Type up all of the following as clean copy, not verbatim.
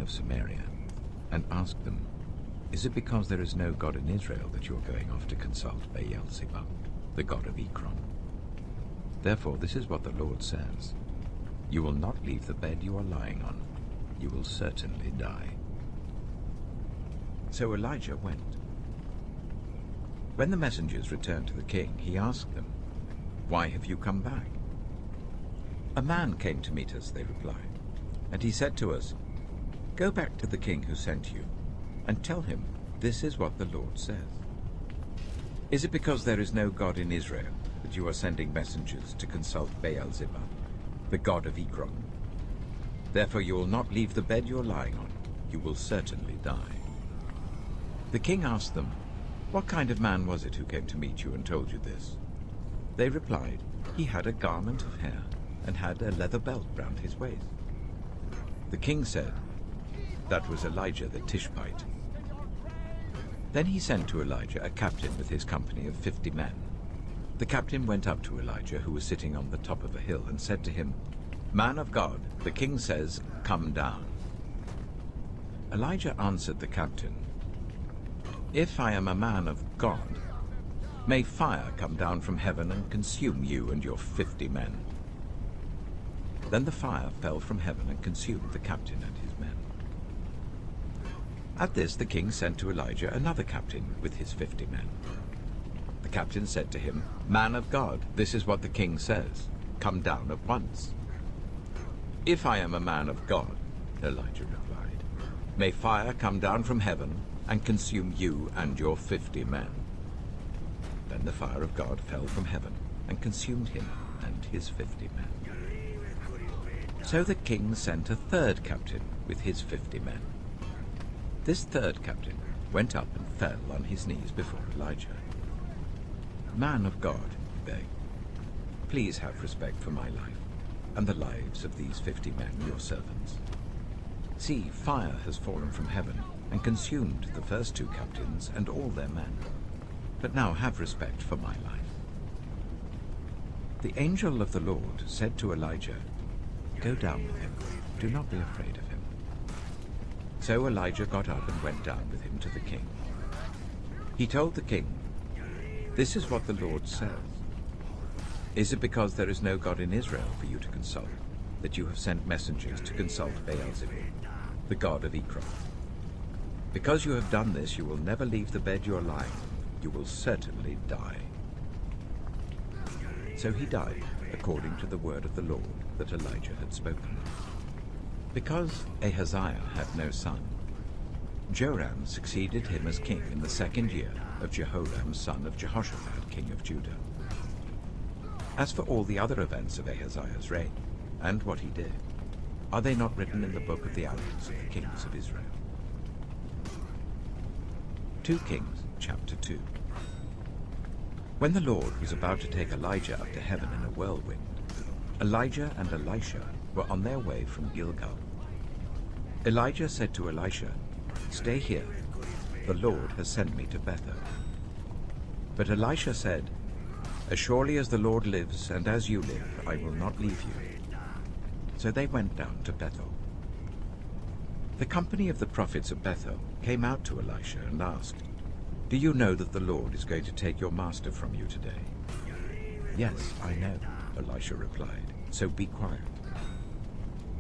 of Samaria and asked them, "Is it because there is no God in Israel that you are going off to consult Baal-zebub, the god of Ekron? Therefore this is what the Lord says, you will not leave the bed you are lying on. You will certainly die." So Elijah went. When the messengers returned to the king, he asked them, "Why have you come back?" "A man came to meet us," they replied, "and he said to us, 'Go back to the king who sent you, and tell him this is what the Lord says. Is it because there is no God in Israel that you are sending messengers to consult Baal-zebub, the god of Ekron? Therefore you will not leave the bed you are lying on. You will certainly die.'" The king asked them, "What kind of man was it who came to meet you and told you this?" They replied, "He had a garment of hair and had a leather belt round his waist." The king said, "That was Elijah the Tishbite." Then he sent to Elijah a captain with his company of 50 men. The captain went up to Elijah, who was sitting on the top of a hill, and said to him, "Man of God, the king says, 'Come down.'" Elijah answered the captain, "If I am a man of God, may fire come down from heaven and consume you and your 50 men." Then the fire fell from heaven and consumed the captain and his men. At this the king sent to Elijah another captain with his 50 men. The captain said to him, "Man of God, this is what the king says. Come down at once." "If I am a man of God," Elijah replied, "may fire come down from heaven and consume you and your 50 men." Then the fire of God fell from heaven and consumed him and his 50 men. So the king sent a third captain with his 50 men. This third captain went up and fell on his knees before Elijah. "Man of God," he begged, "please have respect for my life and the lives of these 50 men, your servants. See, fire has fallen from heaven and consumed the first 2 captains and all their men. But now have respect for my life." The angel of the Lord said to Elijah, "Go down with him. Do not be afraid of him." So Elijah got up and went down with him to the king. He told the king, "This is what the Lord says. Is it because there is no God in Israel for you to consult that you have sent messengers to consult Baal-zebub, the god of Ekron? Because you have done this, you will never leave the bed you are lying on. You will certainly die." So he died according to the word of the Lord that Elijah had spoken. Because Ahaziah had no son, Joram succeeded him as king in the 2nd year of Jehoram son of Jehoshaphat, king of Judah. As for all the other events of Ahaziah's reign, and what he did, are they not written in the book of the annals of the kings of Israel? 2 Kings chapter 2. When the Lord was about to take Elijah up to heaven in a whirlwind, Elijah and Elisha were on their way from Gilgal. Elijah said to Elisha, "Stay here. The Lord has sent me to Bethel." But Elisha said, "As surely as the Lord lives and as you live, I will not leave you." So they went down to Bethel. The company of the prophets of Bethel came out to Elisha and asked, "Do you know that the Lord is going to take your master from you today?" "Yes, I know," Elisha replied, "so be quiet."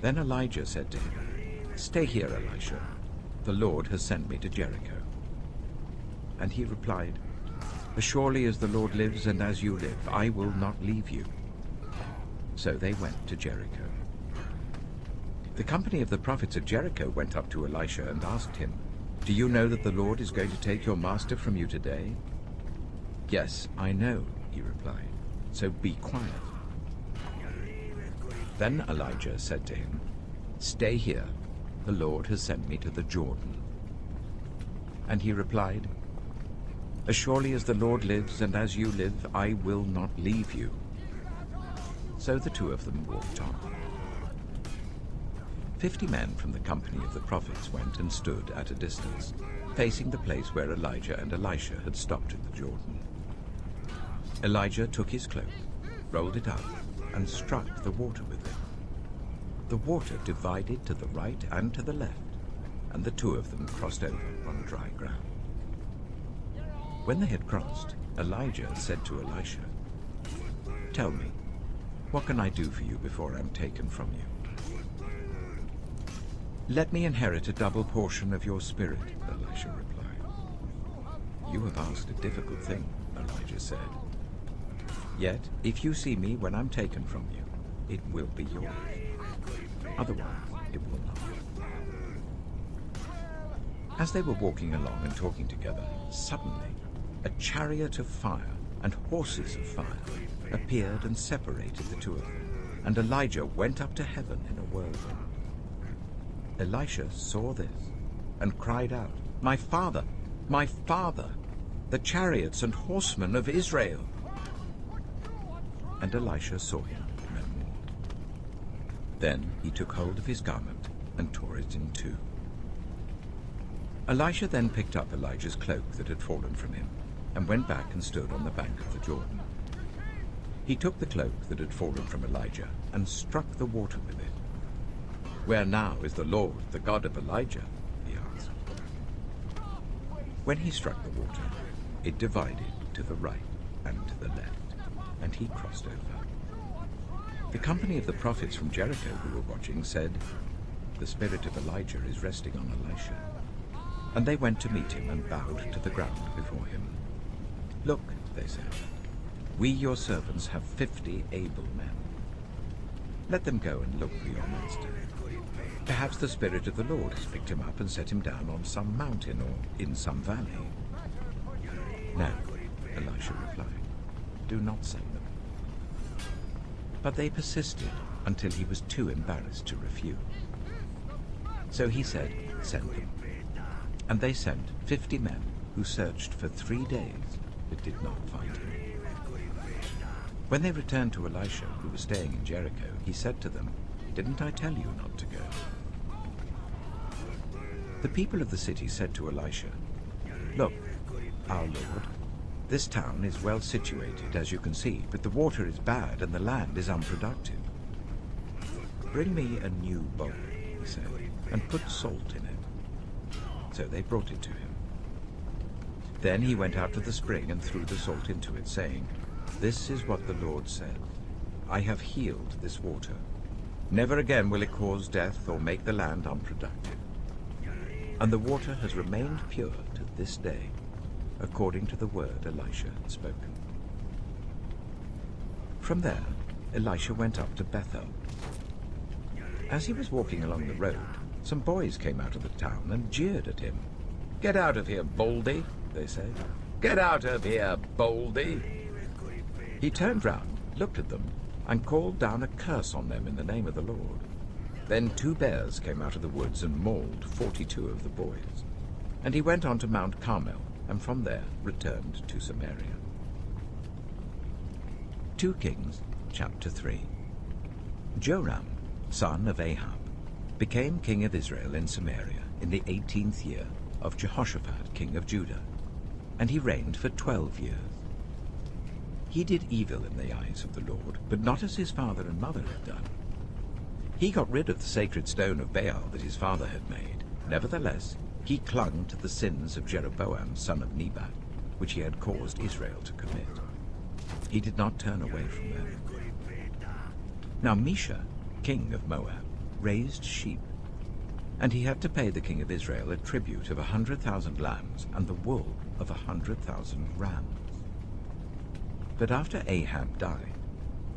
Then Elijah said to him, "Stay here, Elisha. The Lord has sent me to Jericho." And he replied, "As surely as the Lord lives and as you live, I will not leave you." So they went to Jericho. The company of the prophets at Jericho went up to Elisha and asked him, "Do you know that the Lord is going to take your master from you today?" "Yes, I know," he replied, "so be quiet." Then Elijah said to him, "Stay here. The Lord has sent me to the Jordan." And he replied, "As surely as the Lord lives and as you live, I will not leave you." So the two of them walked on. 50 men from the company of the prophets went and stood at a distance, facing the place where Elijah and Elisha had stopped at the Jordan. Elijah took his cloak, rolled it up, and struck the water with it. The water divided to the right and to the left, and the two of them crossed over on dry ground. When they had crossed, Elijah said to Elisha, "Tell me, what can I do for you before I'm taken from you?" "Let me inherit a double portion of your spirit," Elisha replied. "You have asked a difficult thing," Elijah said. "Yet, if you see me when I'm taken from you, it will be yours. Otherwise, it will not." As they were walking along and talking together, suddenly a chariot of fire and horses of fire appeared and separated the two of them, and Elijah went up to heaven in a whirlwind. Elisha saw this and cried out, my father, the chariots and horsemen of Israel!" And Elisha saw him no more. Then he took hold of his garment and tore it in two. Elisha then picked up Elijah's cloak that had fallen from him and went back and stood on the bank of the Jordan. He took the cloak that had fallen from Elijah and struck the water with it. "Where now is the Lord, the God of Elijah?" he asked. When he struck the water, it divided to the right and to the left, and he crossed over. The company of the prophets from Jericho who were watching said, "The spirit of Elijah is resting on Elisha." And they went to meet him and bowed to the ground before him. "Look," they said, "we your servants have 50 able men. Let them go and look for your master. Perhaps the Spirit of the Lord has picked him up and set him down on some mountain or in some valley." "No," Elisha replied, "do not send them." But they persisted until he was too embarrassed to refuse. So he said, "Send them." And they sent 50 men who searched for 3 days but did not find him. When they returned to Elisha, who was staying in Jericho, he said to them, "Didn't I tell you not to go?" The people of the city said to Elisha, "Look, our lord, this town is well situated, as you can see, but the water is bad and the land is unproductive. Bring me a new bowl," he said, "and put salt in it." So they brought it to him. Then he went out to the spring and threw the salt into it, saying, "This is what the Lord said, I have healed this water. Never again will it cause death or make the land unproductive." And the water has remained pure to this day, according to the word Elisha had spoken. From there, Elisha went up to Bethel. As he was walking along the road, some boys came out of the town and jeered at him. "Get out of here, Baldy," they said. "Get out of here, Baldy." He turned round, looked at them, and called down a curse on them in the name of the Lord. Then 2 bears came out of the woods and mauled 42 of the boys. And he went on to Mount Carmel, and from there returned to Samaria. 2 Kings, chapter 3. Joram, son of Ahab, became king of Israel in Samaria in the 18th year of Jehoshaphat, king of Judah, and he reigned for 12 years. He did evil in the eyes of the Lord, but not as his father and mother had done. He got rid of the sacred stone of Baal that his father had made. Nevertheless, he clung to the sins of Jeroboam, son of Nebat, which he had caused Israel to commit. He did not turn away from them. Now Mesha, king of Moab, raised sheep, and he had to pay the king of Israel a tribute of 100,000 lambs and the wool of 100,000 rams. But after Ahab died,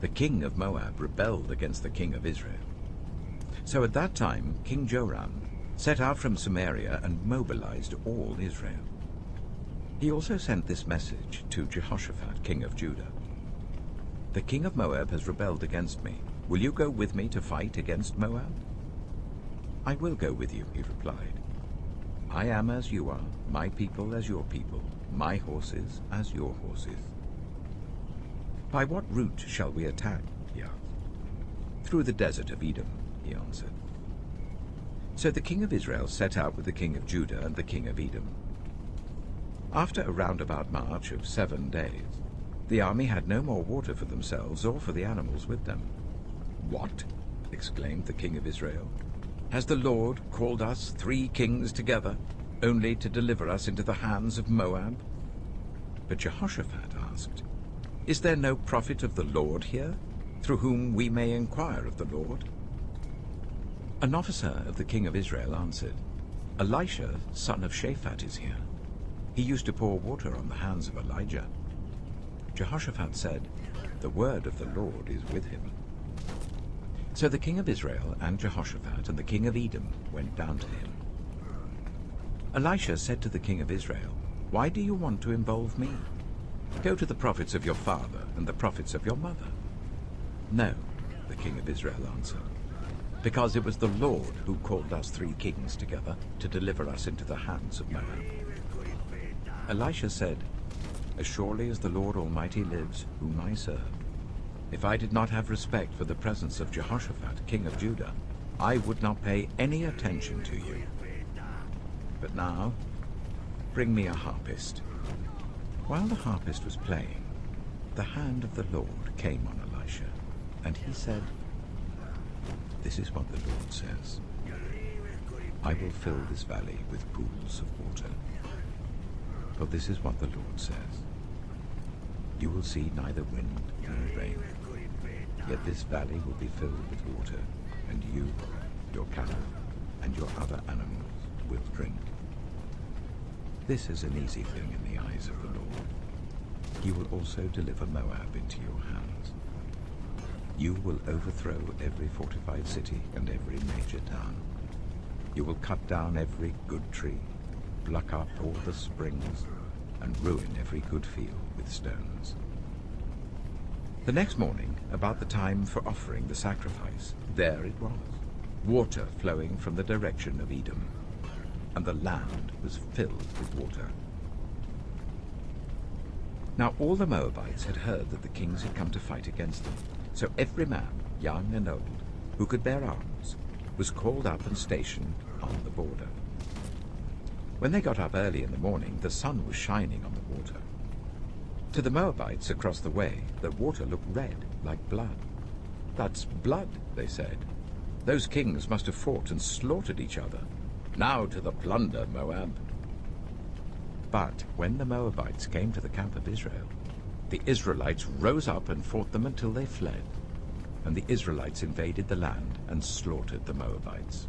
the king of Moab rebelled against the king of Israel. So at that time King Joram set out from Samaria and mobilized all Israel. He also sent this message to Jehoshaphat, king of Judah. "The king of Moab has rebelled against me. Will you go with me to fight against Moab?" "I will go with you," he replied. "I am as you are, my people as your people, my horses as your horses." "By what route shall we attack?" he asked. "Through the desert of Edom," he answered. So the king of Israel set out with the king of Judah and the king of Edom. After a roundabout march of 7 days, the army had no more water for themselves or for the animals with them. "What?" exclaimed the king of Israel. Has the Lord called us 3 kings together, only to deliver us into the hands of Moab? But Jehoshaphat asked, Is there no prophet of the Lord here, through whom we may inquire of the Lord? An officer of the king of Israel answered, Elisha, son of Shaphat, is here. He used to pour water on the hands of Elijah. Jehoshaphat said, The word of the Lord is with him. So the king of Israel and Jehoshaphat and the king of Edom went down to him. Elisha said to the king of Israel, Why do you want to involve me? Go to the prophets of your father and the prophets of your mother. No, the king of Israel answered, because it was the Lord who called us 3 kings together to deliver us into the hands of Moab. Elisha said, As surely as the Lord Almighty lives, whom I serve, if I did not have respect for the presence of Jehoshaphat, king of Judah, I would not pay any attention to you. But now, bring me a harpist. While the harpist was playing, the hand of the Lord came on Elisha, and he said, This is what the Lord says. I will fill this valley with pools of water. For this is what the Lord says. You will see neither wind nor rain, yet this valley will be filled with water, and you, your cattle, and your other animals will drink. This is an easy thing in the eyes of the Lord. He will also deliver Moab into your hands. You will overthrow every fortified city and every major town. You will cut down every good tree, pluck up all the springs, and ruin every good field with stones. The next morning, about the time for offering the sacrifice, there it was, water flowing from the direction of Edom, and the land was filled with water. Now all the Moabites had heard that the kings had come to fight against them, so every man, young and old, who could bear arms, was called up and stationed on the border. When they got up early in the morning, the sun was shining on the water. To the Moabites across the way, the water looked red, like blood. That's blood, they said. Those kings must have fought and slaughtered each other. Now to the plunder, Moab. But when the Moabites came to the camp of Israel, the Israelites rose up and fought them until they fled. And the Israelites invaded the land and slaughtered the Moabites.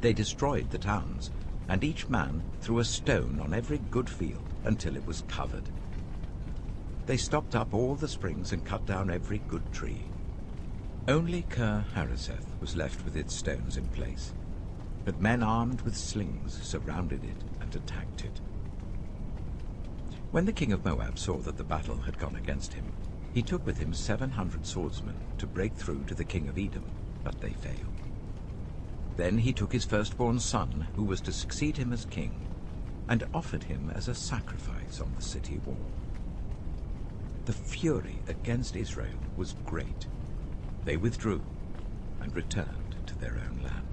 They destroyed the towns, and each man threw a stone on every good field until it was covered. They stopped up all the springs and cut down every good tree. Only Kir-Hareseth was left with its stones in place, but men armed with slings surrounded it and attacked it. When the king of Moab saw that the battle had gone against him, he took with him 700 swordsmen to break through to the king of Edom, but they failed. Then he took his firstborn son, who was to succeed him as king, and offered him as a sacrifice on the city wall. The fury against Israel was great. They withdrew and returned to their own land.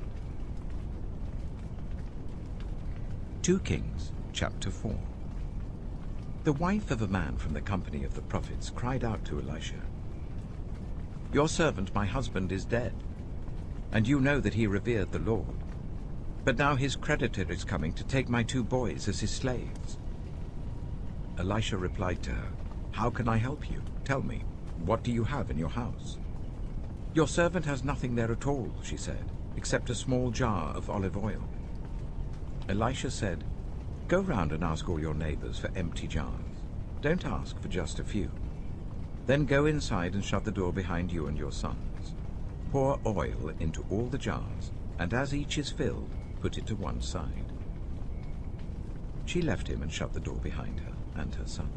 2 Kings, chapter 4. The wife of a man from the company of the prophets cried out to Elisha, Your servant, my husband, is dead, and you know that he revered the Lord. But now his creditor is coming to take my 2 boys as his slaves. Elisha replied to her, How can I help you? Tell me, what do you have in your house? Your servant has nothing there at all, she said, except a small jar of olive oil. Elisha said, Go round and ask all your neighbors for empty jars. Don't ask for just a few. Then go inside and shut the door behind you and your sons. Pour oil into all the jars, and as each is filled, put it to one side. She left him and shut the door behind her and her sons.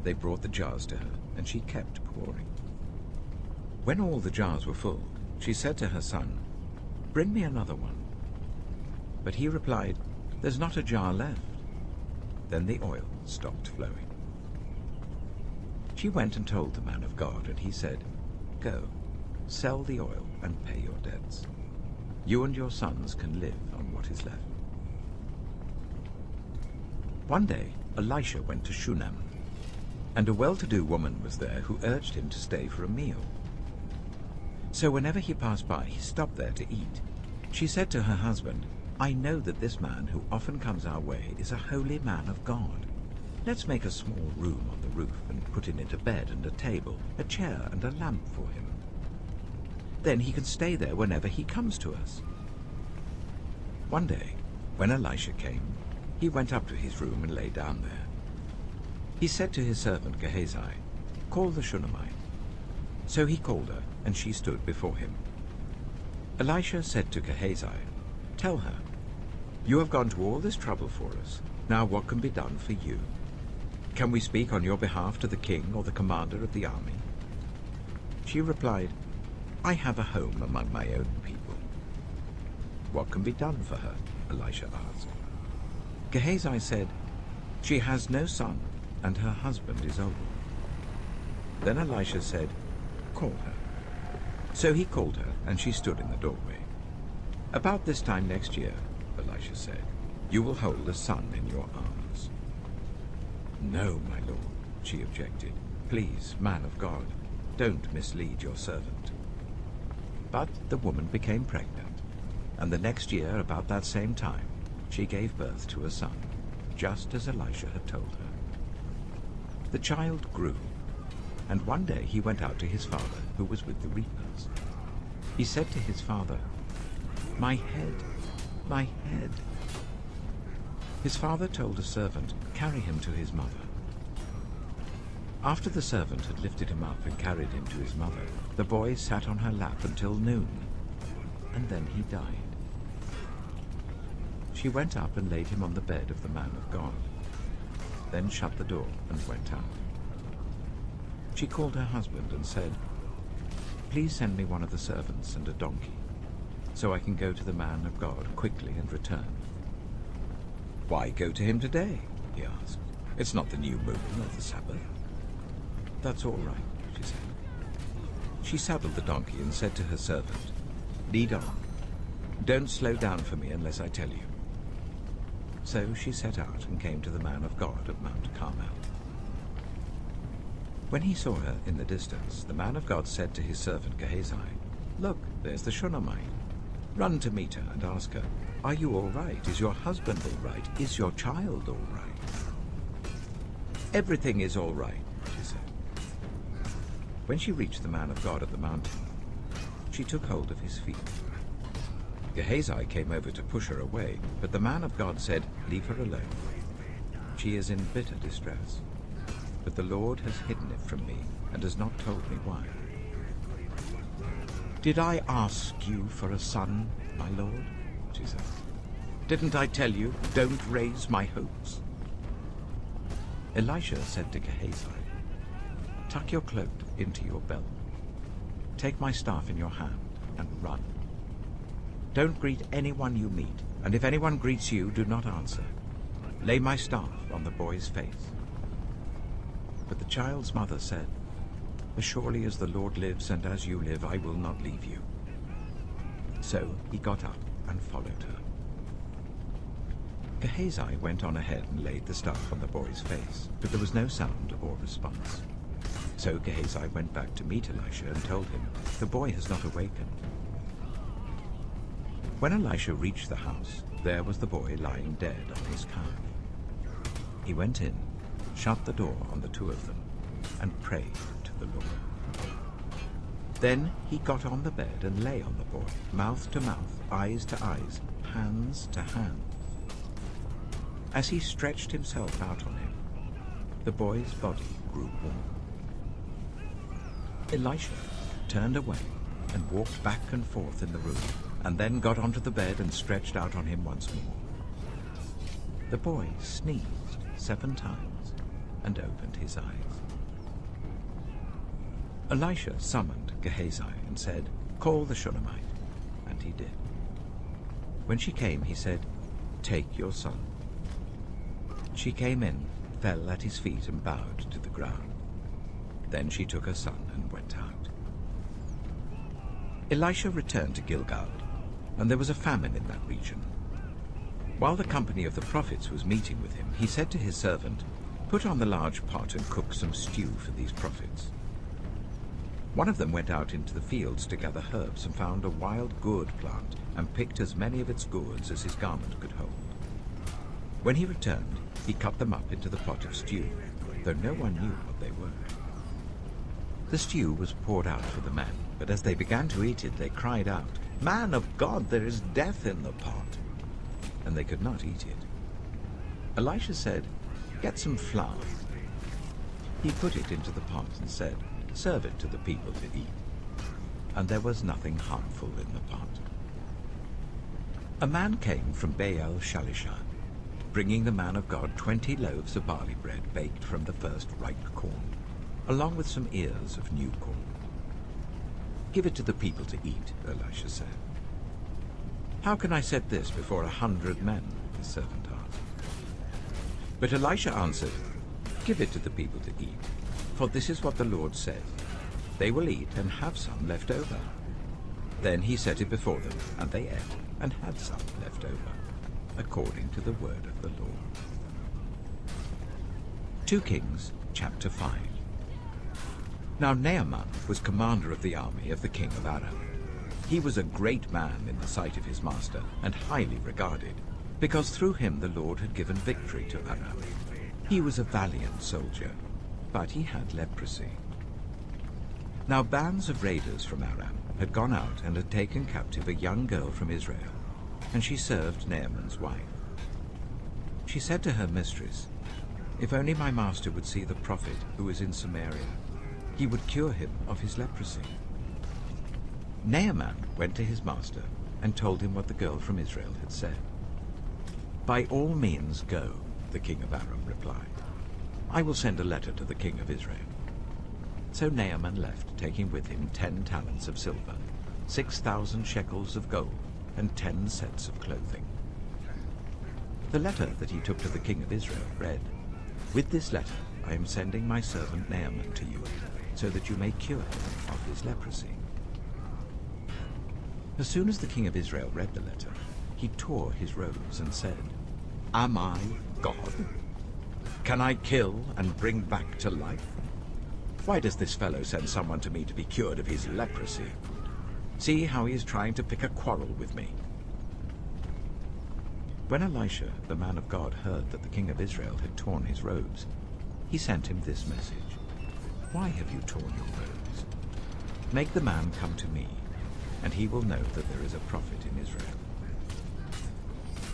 They brought the jars to her, and she kept pouring. When all the jars were full, she said to her son, Bring me another one. But he replied, There's not a jar left. Then the oil stopped flowing. She went and told the man of God, and he said, Go, sell the oil and pay your debts. You and your sons can live on what is left. One day, Elisha went to Shunem, and a well-to-do woman was there who urged him to stay for a meal. So whenever he passed by, he stopped there to eat. She said to her husband, "I know that this man who often comes our way is a holy man of God. Let's make a small room on the roof and put in it a bed and a table, a chair and a lamp for him. Then he can stay there whenever he comes to us." One day, when Elisha came, he went up to his room and lay down there. He said to his servant Gehazi, "Call the Shunammite." So he called her, and she stood before him. Elisha said to Gehazi, "Tell her, you have gone to all this trouble for us. Now what can be done for you? Can we speak on your behalf to the king or the commander of the army?" She replied, "I have a home among my own people." "What can be done for her?" Elisha asked. Gehazi said, "She has no son, and her husband is old." Then Elisha said, "Call her." So he called her, and she stood in the doorway. "About this time next year," Elisha said, "you will hold a son in your arms." "No, my lord," she objected. "Please, man of God, don't mislead your servant." But the woman became pregnant, and the next year, about that same time, she gave birth to a son, just as Elisha had told her. The child grew, and one day he went out to his father, who was with the reapers. He said to his father, "My head, my head." His father told a servant, "Carry him to his mother." After the servant had lifted him up and carried him to his mother, the boy sat on her lap until noon, and then he died. She went up and laid him on the bed of the man of God, then shut the door and went out. She called her husband and said, "Please send me one of the servants and a donkey, so I can go to the man of God quickly and return." "Why go to him today?" he asked. "It's not the new moon or the Sabbath." "That's all right," she said. She saddled the donkey and said to her servant, "Lead on. Don't slow down for me unless I tell you." So she set out and came to the man of God at Mount Carmel. When he saw her in the distance, the man of God said to his servant Gehazi, "Look, there's the Shunammite. Run to meet her and ask her, 'Are you all right? Is your husband all right? Is your child all right?'" "Everything is all right," she said. When she reached the man of God at the mountain, she took hold of his feet. Gehazi came over to push her away, but the man of God said, "Leave her alone. She is in bitter distress, but the Lord has hidden it from me and has not told me why." "Did I ask you for a son, my lord?" she said. "Didn't I tell you, don't raise my hopes?" Elisha said to Gehazi, "Tuck your cloak into your belt. Take my staff in your hand and run. Don't greet anyone you meet, and if anyone greets you, do not answer. Lay my staff on the boy's face." But the child's mother said, "As surely as the Lord lives and as you live, I will not leave you." So he got up and followed her. Gehazi went on ahead and laid the staff on the boy's face, but there was no sound or response. So Gehazi went back to meet Elisha and told him, "The boy has not awakened." When Elisha reached the house, there was the boy lying dead on his couch. He went in, shut the door on the two of them, and prayed to the Lord. Then he got on the bed and lay on the boy, mouth to mouth, eyes to eyes, hands to hands. As he stretched himself out on him, the boy's body grew warm. Elisha turned away and walked back and forth in the room, and then got onto the bed and stretched out on him once more. The boy sneezed 7 times and opened his eyes. Elisha summoned Gehazi and said, "Call the Shunammite," and he did. When she came, he said, "Take your son." She came in, fell at his feet and bowed to the ground. Then she took her son and went out. Elisha returned to Gilgal, and there was a famine in that region. While the company of the prophets was meeting with him, he said to his servant, "Put on the large pot and cook some stew for these prophets." One of them went out into the fields to gather herbs and found a wild gourd plant and picked as many of its gourds as his garment could hold. When he returned, he cut them up into the pot of stew, though no one knew what they were. The stew was poured out for the men, but as they began to eat it, they cried out, "Man of God, there is death in the pot!" And they could not eat it. Elisha said, "Get some flour." He put it into the pot and said, "Serve it to the people to eat." And there was nothing harmful in the pot. A man came from Baal Shalisha, bringing the man of God 20 loaves of barley bread baked from the first ripe corn, along with some ears of new corn. "Give it to the people to eat," Elisha said. "How can I set this before 100 men?" his servant asked. But Elisha answered, "Give it to the people to eat, for this is what the Lord says. They will eat and have some left over." Then he set it before them, and they ate and had some left over, according to the word of the Lord. 2 Kings chapter 5. Now Naaman was commander of the army of the king of Aram. He was a great man in the sight of his master, and highly regarded, because through him the Lord had given victory to Aram. He was a valiant soldier, but he had leprosy. Now bands of raiders from Aram had gone out and had taken captive a young girl from Israel, and she served Naaman's wife. She said to her mistress, "If only my master would see the prophet who is in Samaria, he would cure him of his leprosy." Naaman went to his master and told him what the girl from Israel had said. "By all means go," the king of Aram replied. "I will send a letter to the king of Israel." So Naaman left, taking with him 10 talents of silver, 6,000 shekels of gold, and 10 sets of clothing. The letter that he took to the king of Israel read, "With this letter I am sending my servant Naaman to you, so that you may cure him of his leprosy." As soon as the king of Israel read the letter, he tore his robes and said, "Am I God? Can I kill and bring back to life? Why does this fellow send someone to me to be cured of his leprosy? See how he is trying to pick a quarrel with me." When Elisha, the man of God, heard that the king of Israel had torn his robes, he sent him this message, "Why have you torn your robes? Make the man come to me, and he will know that there is a prophet in Israel."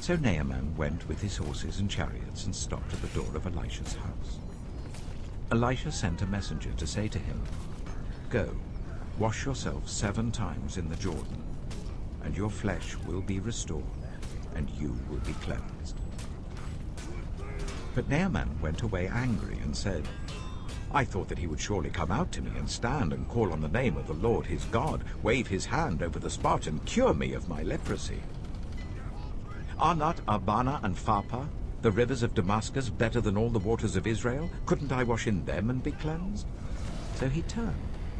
So Naaman went with his horses and chariots and stopped at the door of Elisha's house. Elisha sent a messenger to say to him, "Go, wash yourself 7 times in the Jordan, and your flesh will be restored, and you will be cleansed." But Naaman went away angry and said, "I thought that he would surely come out to me and stand and call on the name of the Lord his God, wave his hand over the spot and cure me of my leprosy. Are not Abana and Pharpar, the rivers of Damascus, better than all the waters of Israel? Couldn't I wash in them and be cleansed?" So he turned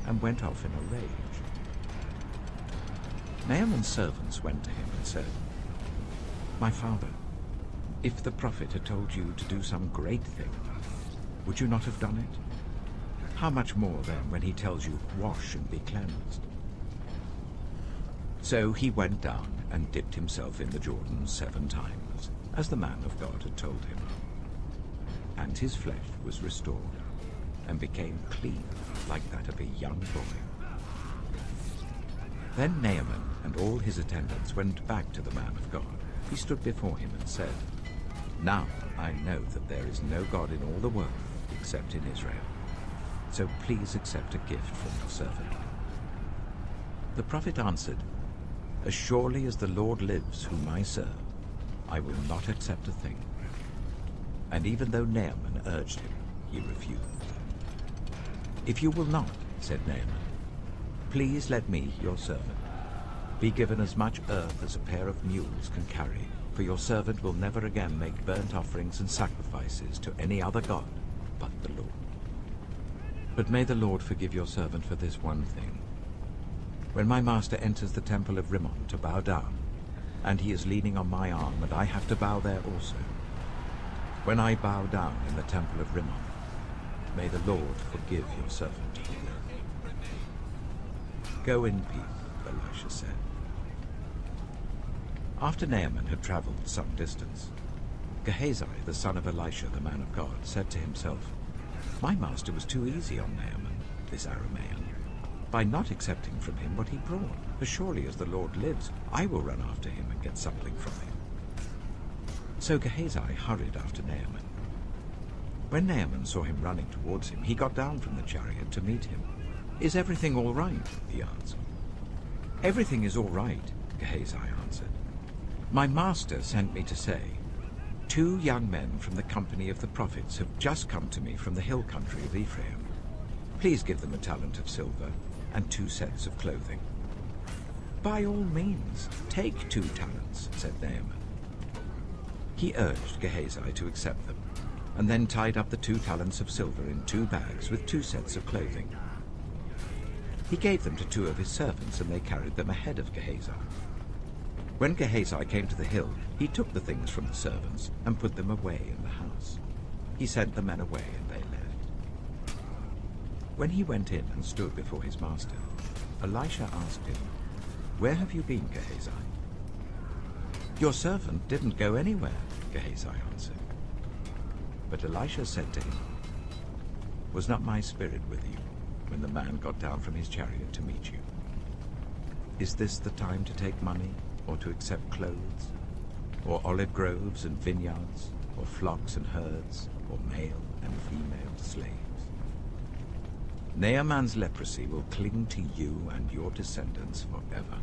and went off in a rage. Naaman's servants went to him and said, "My father, if the prophet had told you to do some great thing, would you not have done it? How much more then when he tells you, 'Wash and be cleansed'?" So he went down and dipped himself in the Jordan 7 times, as the man of God had told him. And his flesh was restored, and became clean like that of a young boy. Then Naaman and all his attendants went back to the man of God. He stood before him and said, "Now I know that there is no God in all the world except in Israel. So please accept a gift from your servant." The prophet answered, "As surely as the Lord lives whom I serve, I will not accept a thing." And even though Naaman urged him, he refused. "If you will not," said Naaman, "please let me, your servant, be given as much earth as a pair of mules can carry, for your servant will never again make burnt offerings and sacrifices to any other god but the Lord. But may the Lord forgive your servant for this one thing. When my master enters the temple of Rimmon to bow down, and he is leaning on my arm, and I have to bow there also, when I bow down in the temple of Rimmon, may the Lord forgive your servant." Go in peace, Elisha said. After Naaman had traveled some distance, Gehazi, the son of Elisha, the man of God, said to himself, "My master was too easy on Naaman, this Aramean, by not accepting from him what he brought. For surely as the Lord lives, I will run after him and get something from him." So Gehazi hurried after Naaman. When Naaman saw him running towards him, he got down from the chariot to meet him. "Is everything all right?" he answered. "Everything is all right," Gehazi answered. "My master sent me to say, 2 young men from the company of the prophets have just come to me from the hill country of Ephraim. Please give them a talent of silver and 2 sets of clothing." "By all means, take 2 talents," said Naaman. He urged Gehazi to accept them, and then tied up the 2 talents of silver in 2 bags with 2 sets of clothing. He gave them to 2 of his servants, and they carried them ahead of Gehazi. When Gehazi came to the hill, he took the things from the servants and put them away in the house. He sent the men away, and they left. When he went in and stood before his master, Elisha asked him, "Where have you been, Gehazi?" "Your servant didn't go anywhere," Gehazi answered. But Elisha said to him, "Was not my spirit with you when the man got down from his chariot to meet you? Is this the time to take money, or to accept clothes, or olive groves and vineyards, or flocks and herds, or male and female slaves? Naaman's leprosy will cling to you and your descendants forever."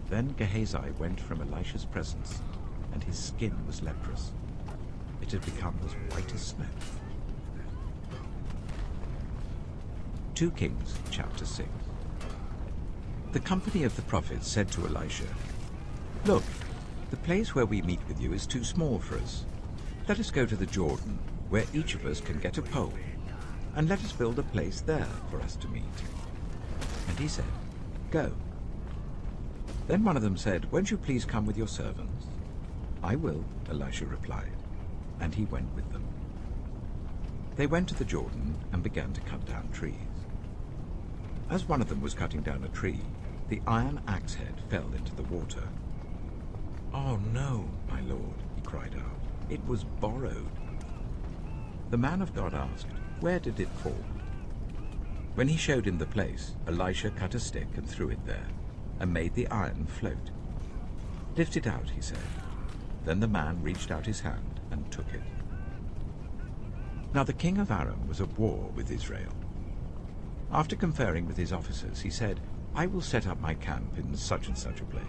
Then Gehazi went from Elisha's presence, and his skin was leprous. It had become as white as snow. 2 Kings chapter 6. The company of the prophets said to Elisha, "Look, the place where we meet with you is too small for us. Let us go to the Jordan, where each of us can get a pole, and let us build a place there for us to meet." And he said, "Go." Then one of them said, "Won't you please come with your servants?" "I will," Elisha replied, and he went with them. They went to the Jordan and began to cut down trees. As one of them was cutting down a tree, the iron axe head fell into the water. "Oh no, my lord," he cried out. "It was borrowed." The man of God asked, "Where did it fall?" When he showed him the place, Elisha cut a stick and threw it there, and made the iron float. "Lift it out," he said. Then the man reached out his hand and took it. Now the king of Aram was at war with Israel. After conferring with his officers, he said, "I will set up my camp in such and such a place."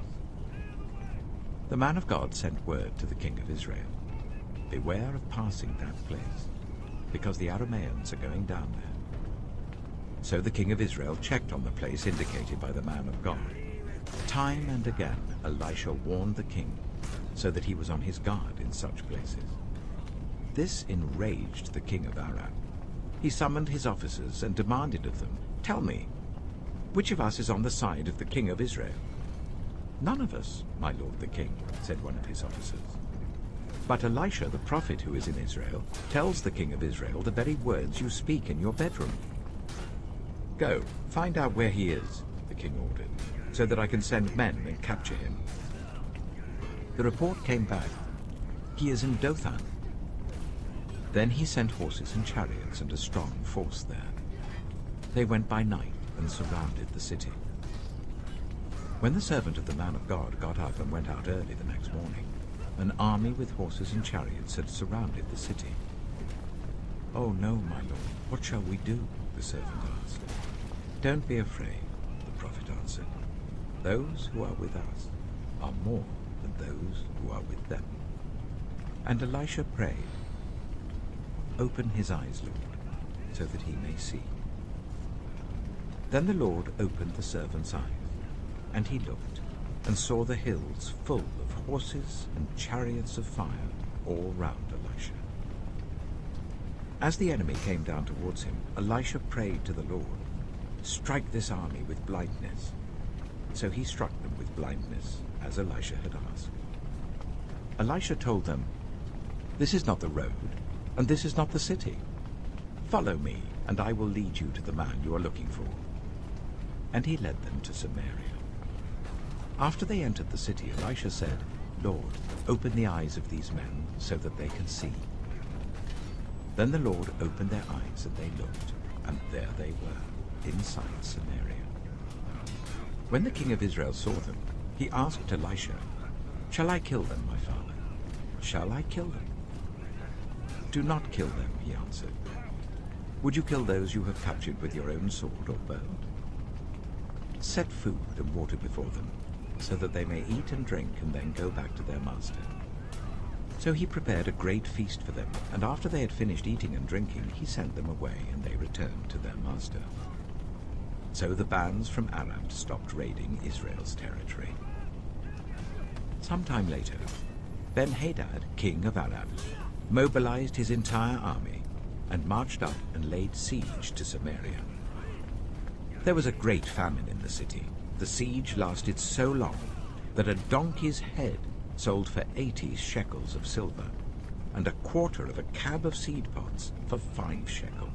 The man of God sent word to the king of Israel, "Beware of passing that place, because the Arameans are going down there." So the king of Israel checked on the place indicated by the man of God. Time and again Elisha warned the king, so that he was on his guard in such places. This enraged the king of Aram. He summoned his officers and demanded of them, "Tell me, which of us is on the side of the king of Israel?" "None of us, my lord the king," said one of his officers. "But Elisha the prophet who is in Israel tells the king of Israel the very words you speak in your bedroom." "Go, find out where he is," the king ordered, "so that I can send men and capture him." The report came back, "He is in Dothan." Then he sent horses and chariots and a strong force there. They went by night and surrounded the city. When the servant of the man of God got up and went out early the next morning, an army with horses and chariots had surrounded the city. "Oh no, my lord, what shall we do?" the servant asked. "Don't be afraid," the prophet answered. "Those who are with us are more than those who are with them." And Elisha prayed, "Open his eyes, Lord, so that he may see." Then the Lord opened the servant's eyes, and he looked, and saw the hills full of horses and chariots of fire all round Elisha. As the enemy came down towards him, Elisha prayed to the Lord, "Strike this army with blindness." So he struck them with blindness, as Elisha had asked. Elisha told them, "This is not the road, and this is not the city. Follow me, and I will lead you to the man you are looking for." and he led them to Samaria. After they entered the city, Elisha said, "Lord, open the eyes of these men so that they can see." Then the Lord opened their eyes, and they looked, and there they were, inside Samaria. When the king of Israel saw them, he asked Elisha, "Shall I kill them, my father? Shall I kill them?" "Do not kill them," he answered. "Would you kill those you have captured with your own sword or bow? Set food and water before them, so that they may eat and drink and then go back to their master." So he prepared a great feast for them, and after they had finished eating and drinking, he sent them away, and they returned to their master. So the bands from Aram stopped raiding Israel's territory. Some time later, Ben-Hadad, king of Aram, mobilized his entire army and marched up and laid siege to Samaria. There was a great famine in the city. The siege lasted so long that a donkey's head sold for 80 shekels of silver, and a quarter of a cab of seed pods for 5 shekels.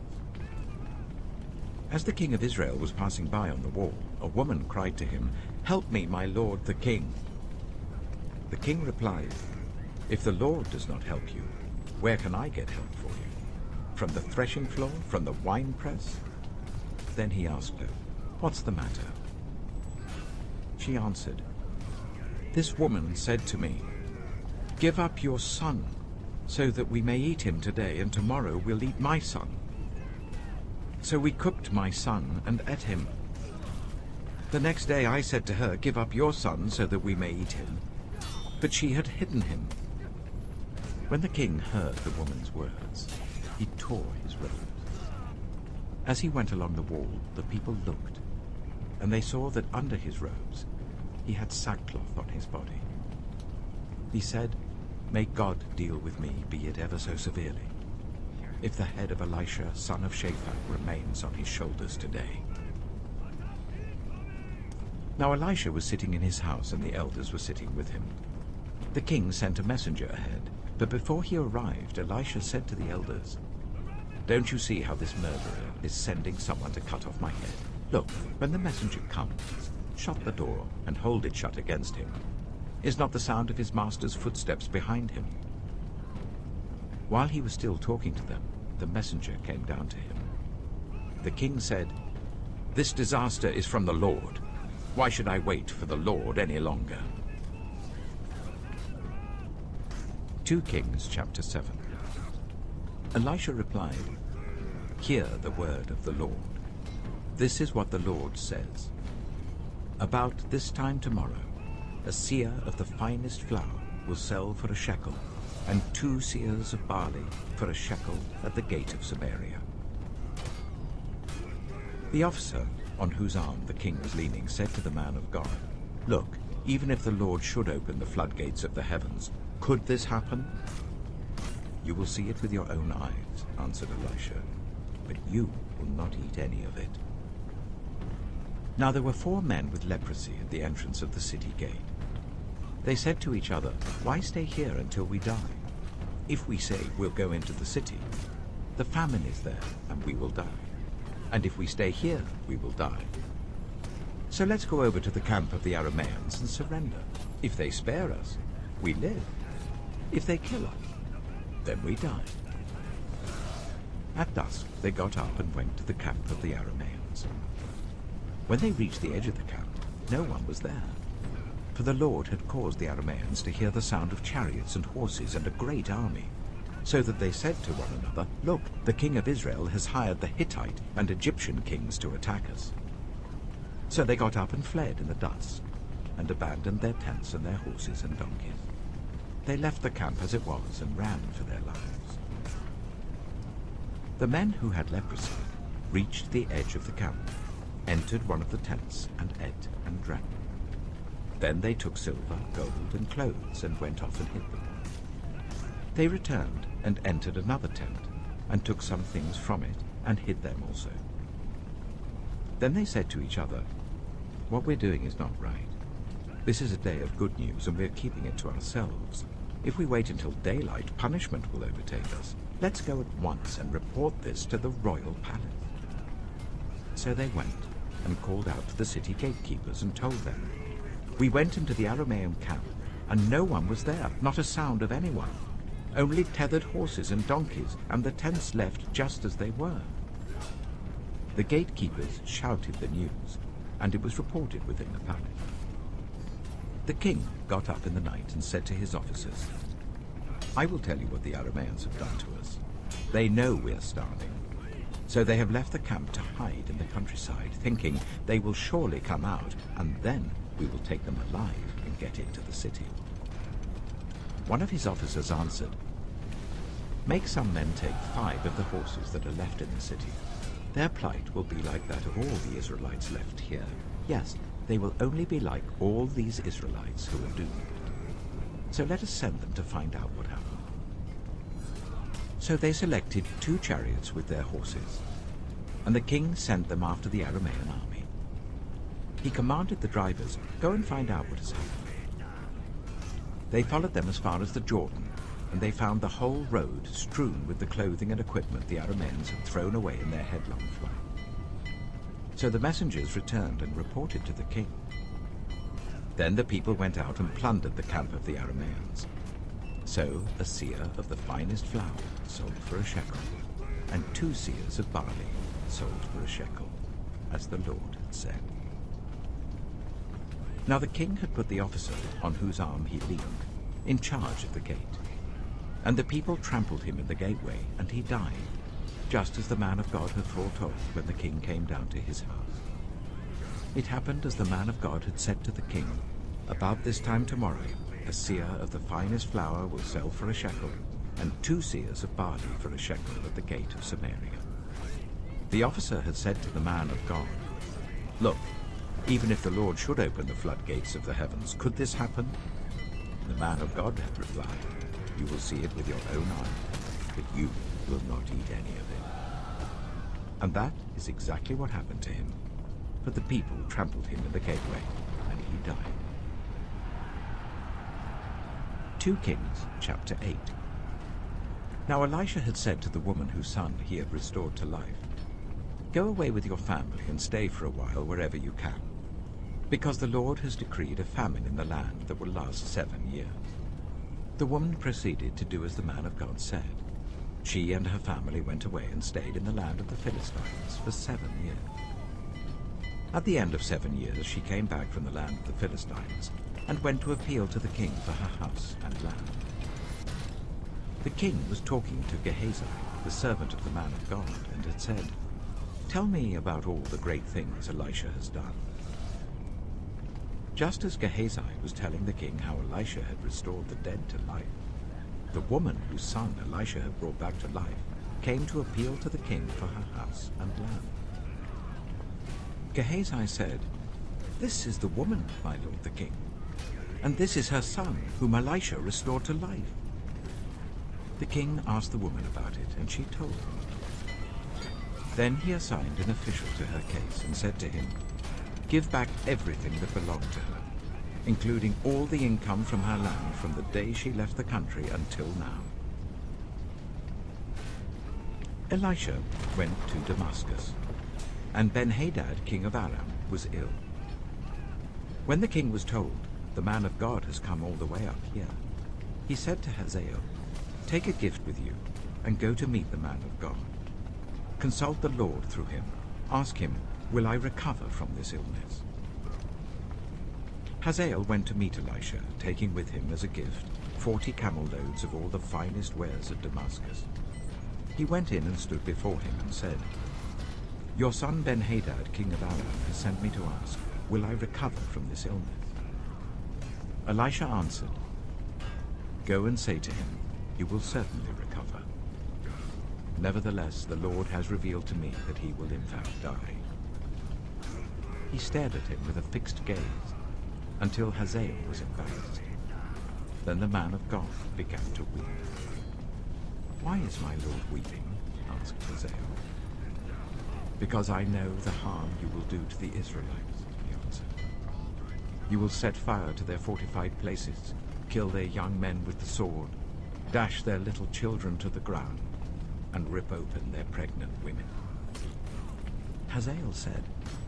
As the king of Israel was passing by on the wall, a woman cried to him, "Help me, my lord the king." The king replied, "If the Lord does not help you, where can I get help for you? From the threshing floor? From the winepress?" Then he asked her, "What's the matter?" She answered, "This woman said to me, 'Give up your son, so that we may eat him today, and tomorrow we'll eat my son.' So we cooked my son and ate him. The next day I said to her, 'Give up your son, so that we may eat him.' But she had hidden him." When the king heard the woman's words, he tore his robes. As he went along the wall, the people looked, and they saw that under his robes he had sackcloth on his body. He said, "May God deal with me, be it ever so severely, if the head of Elisha, son of Shaphat, remains on his shoulders today." Now Elisha was sitting in his house, and the elders were sitting with him. The king sent a messenger ahead, but before he arrived, Elisha said to the elders, "Don't you see how this murderer is sending someone to cut off my head? Look, when the messenger comes, shut the door and hold it shut against him. Is not the sound of his master's footsteps behind him?" While he was still talking to them, the messenger came down to him. The king said, "This disaster is from the Lord. Why should I wait for the Lord any longer?" 2 Kings chapter 7. Elisha replied, "Hear the word of the Lord. This is what the Lord says. About this time tomorrow, a seah of the finest flour will sell for a shekel, and 2 seahs of barley for a shekel at the gate of Samaria." The officer on whose arm the king was leaning said to the man of God, "Look, even if the Lord should open the floodgates of the heavens, could this happen?" "You will see it with your own eyes," answered Elisha, "but you will not eat any of it." Now there were 4 men with leprosy at the entrance of the city gate. They said to each other, "Why stay here until we die? If we say we'll go into the city, the famine is there and we will die. And if we stay here, we will die. So let's go over to the camp of the Arameans and surrender. If they spare us, we live. If they kill us, then we die." At dusk they got up and went to the camp of the Arameans. When they reached the edge of the camp, no one was there, for the Lord had caused the Arameans to hear the sound of chariots and horses and a great army, so that they said to one another, "Look, the king of Israel has hired the Hittite and Egyptian kings to attack us." So they got up and fled in the dusk, and abandoned their tents and their horses and donkeys. They left the camp as it was and ran for their lives. The men who had leprosy reached the edge of the camp, entered one of the tents, and ate and drank. Then they took silver, gold, and clothes and went off and hid them. They returned and entered another tent, and took some things from it and hid them also. Then they said to each other, "What we're doing is not right. This is a day of good news, and we're keeping it to ourselves. If we wait until daylight, punishment will overtake us. Let's go at once and report this to the royal palace." So they went and called out to the city gatekeepers and told them, "We went into the Aramean camp, and no one was there, not a sound of anyone. Only tethered horses and donkeys, and the tents left just as they were." The gatekeepers shouted the news, and it was reported within the palace. The king got up in the night and said to his officers, "I will tell you what the Arameans have done to us. They know we are starving. So they have left the camp to hide in the countryside, thinking they will surely come out, and then we will take them alive and get into the city." One of his officers answered, "Make some men take 5 of the horses that are left in the city. Their plight will be like that of all the Israelites left here. Yes, they will only be like all these Israelites who are doomed. So let us send them to find out what happened." So they selected 2 chariots with their horses, and the king sent them after the Aramean army. He commanded the drivers, "Go and find out what has happened." They followed them as far as the Jordan, and they found the whole road strewn with the clothing and equipment the Arameans had thrown away in their headlong flight. So the messengers returned and reported to the king. Then the people went out and plundered the camp of the Arameans. So a seah of the finest flour sold for a shekel, and 2 seahs of barley sold for a shekel, as the Lord had said. Now the king had put the officer on whose arm he leaned in charge of the gate. And the people trampled him in the gateway, and he died, just as the man of God had foretold when the king came down to his house. It happened as the man of God had said to the king, "About this time tomorrow, a seah of the finest flour will sell for a shekel, and 2 seahs of barley for a shekel at the gate of Samaria." The officer had said to the man of God, "Look, even if the Lord should open the floodgates of the heavens, could this happen?" The man of God had replied, "You will see it with your own eyes, but you will not eat any of it." And that is exactly what happened to him. But the people trampled him in the gateway, and he died. 2 Kings, chapter 8. Now Elisha had said to the woman whose son he had restored to life, "Go away with your family and stay for a while wherever you can, because the Lord has decreed a famine in the land that will last 7 years." The woman proceeded to do as the man of God said. She and her family went away and stayed in the land of the Philistines for 7 years. At the end of 7 years she came back from the land of the Philistines and went to appeal to the king for her house and land. The king was talking to Gehazi, the servant of the man of God, and had said, "Tell me about all the great things Elisha has done." Just as Gehazi was telling the king how Elisha had restored the dead to life, the woman whose son Elisha had brought back to life came to appeal to the king for her house and land. Gehazi said, "This is the woman, my lord the king, and this is her son, whom Elisha restored to life." The king asked the woman about it, and she told him. Then he assigned an official to her case and said to him, "Give back everything that belonged to her, including all the income from her land from the day she left the country until now." Elisha went to Damascus, and Ben-Hadad, king of Aram, was ill. When the king was told, "The man of God has come all the way up here," he said to Hazael, "Take a gift with you, and go to meet the man of God. Consult the Lord through him. Ask him, 'Will I recover from this illness?'" Hazael went to meet Elisha, taking with him as a gift 40 camel loads of all the finest wares of Damascus. He went in and stood before him and said, "Your son Ben-Hadad, king of Aram, has sent me to ask, 'Will I recover from this illness?'" Elisha answered, "Go and say to him, 'You will certainly recover.' Nevertheless, the Lord has revealed to me that he will in fact die." He stared at him with a fixed gaze until Hazael was embarrassed. Then the man of God began to weep. "Why is my lord weeping?" asked Hazael. "Because I know the harm you will do to the Israelites," he answered. "You will set fire to their fortified places, kill their young men with the sword, dash their little children to the ground, and rip open their pregnant women." Hazael said,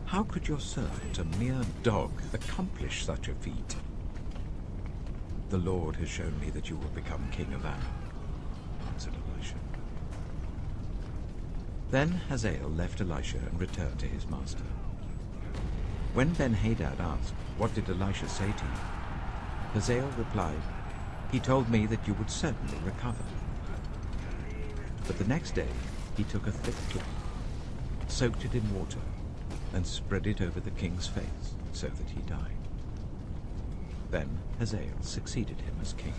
How could your servant, a mere dog, accomplish such a feat? The Lord has shown me that you will become king of Aram, answered Elisha. Then Hazael left Elisha and returned to his master. When Ben-Hadad asked, "What did Elisha say to you?" Hazael replied, "He told me that you would certainly recover." But the next day he took a thick cloth, soaked it in water, and spread it over the king's face so that he died. Then Hazael succeeded him as king.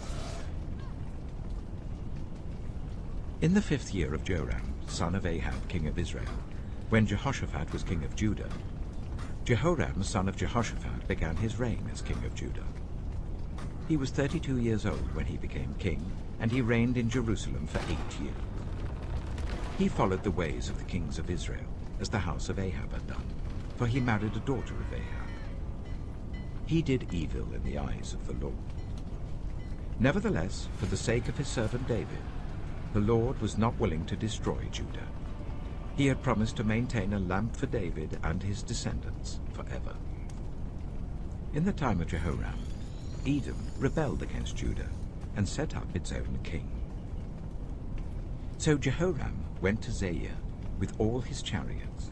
In the 5th year of Joram, son of Ahab, king of Israel, when Jehoshaphat was king of Judah, Jehoram, son of Jehoshaphat, began his reign as king of Judah. He was 32 years old when he became king, and he reigned in Jerusalem for 8 years. He followed the ways of the kings of Israel, as the house of Ahab had done, for he married a daughter of Ahab. He did evil in the eyes of the Lord. Nevertheless, for the sake of his servant David, the Lord was not willing to destroy Judah. He had promised to maintain a lamp for David and his descendants forever. In the time of Jehoram, Edom rebelled against Judah and set up its own king. So Jehoram went to Zair with all his chariots.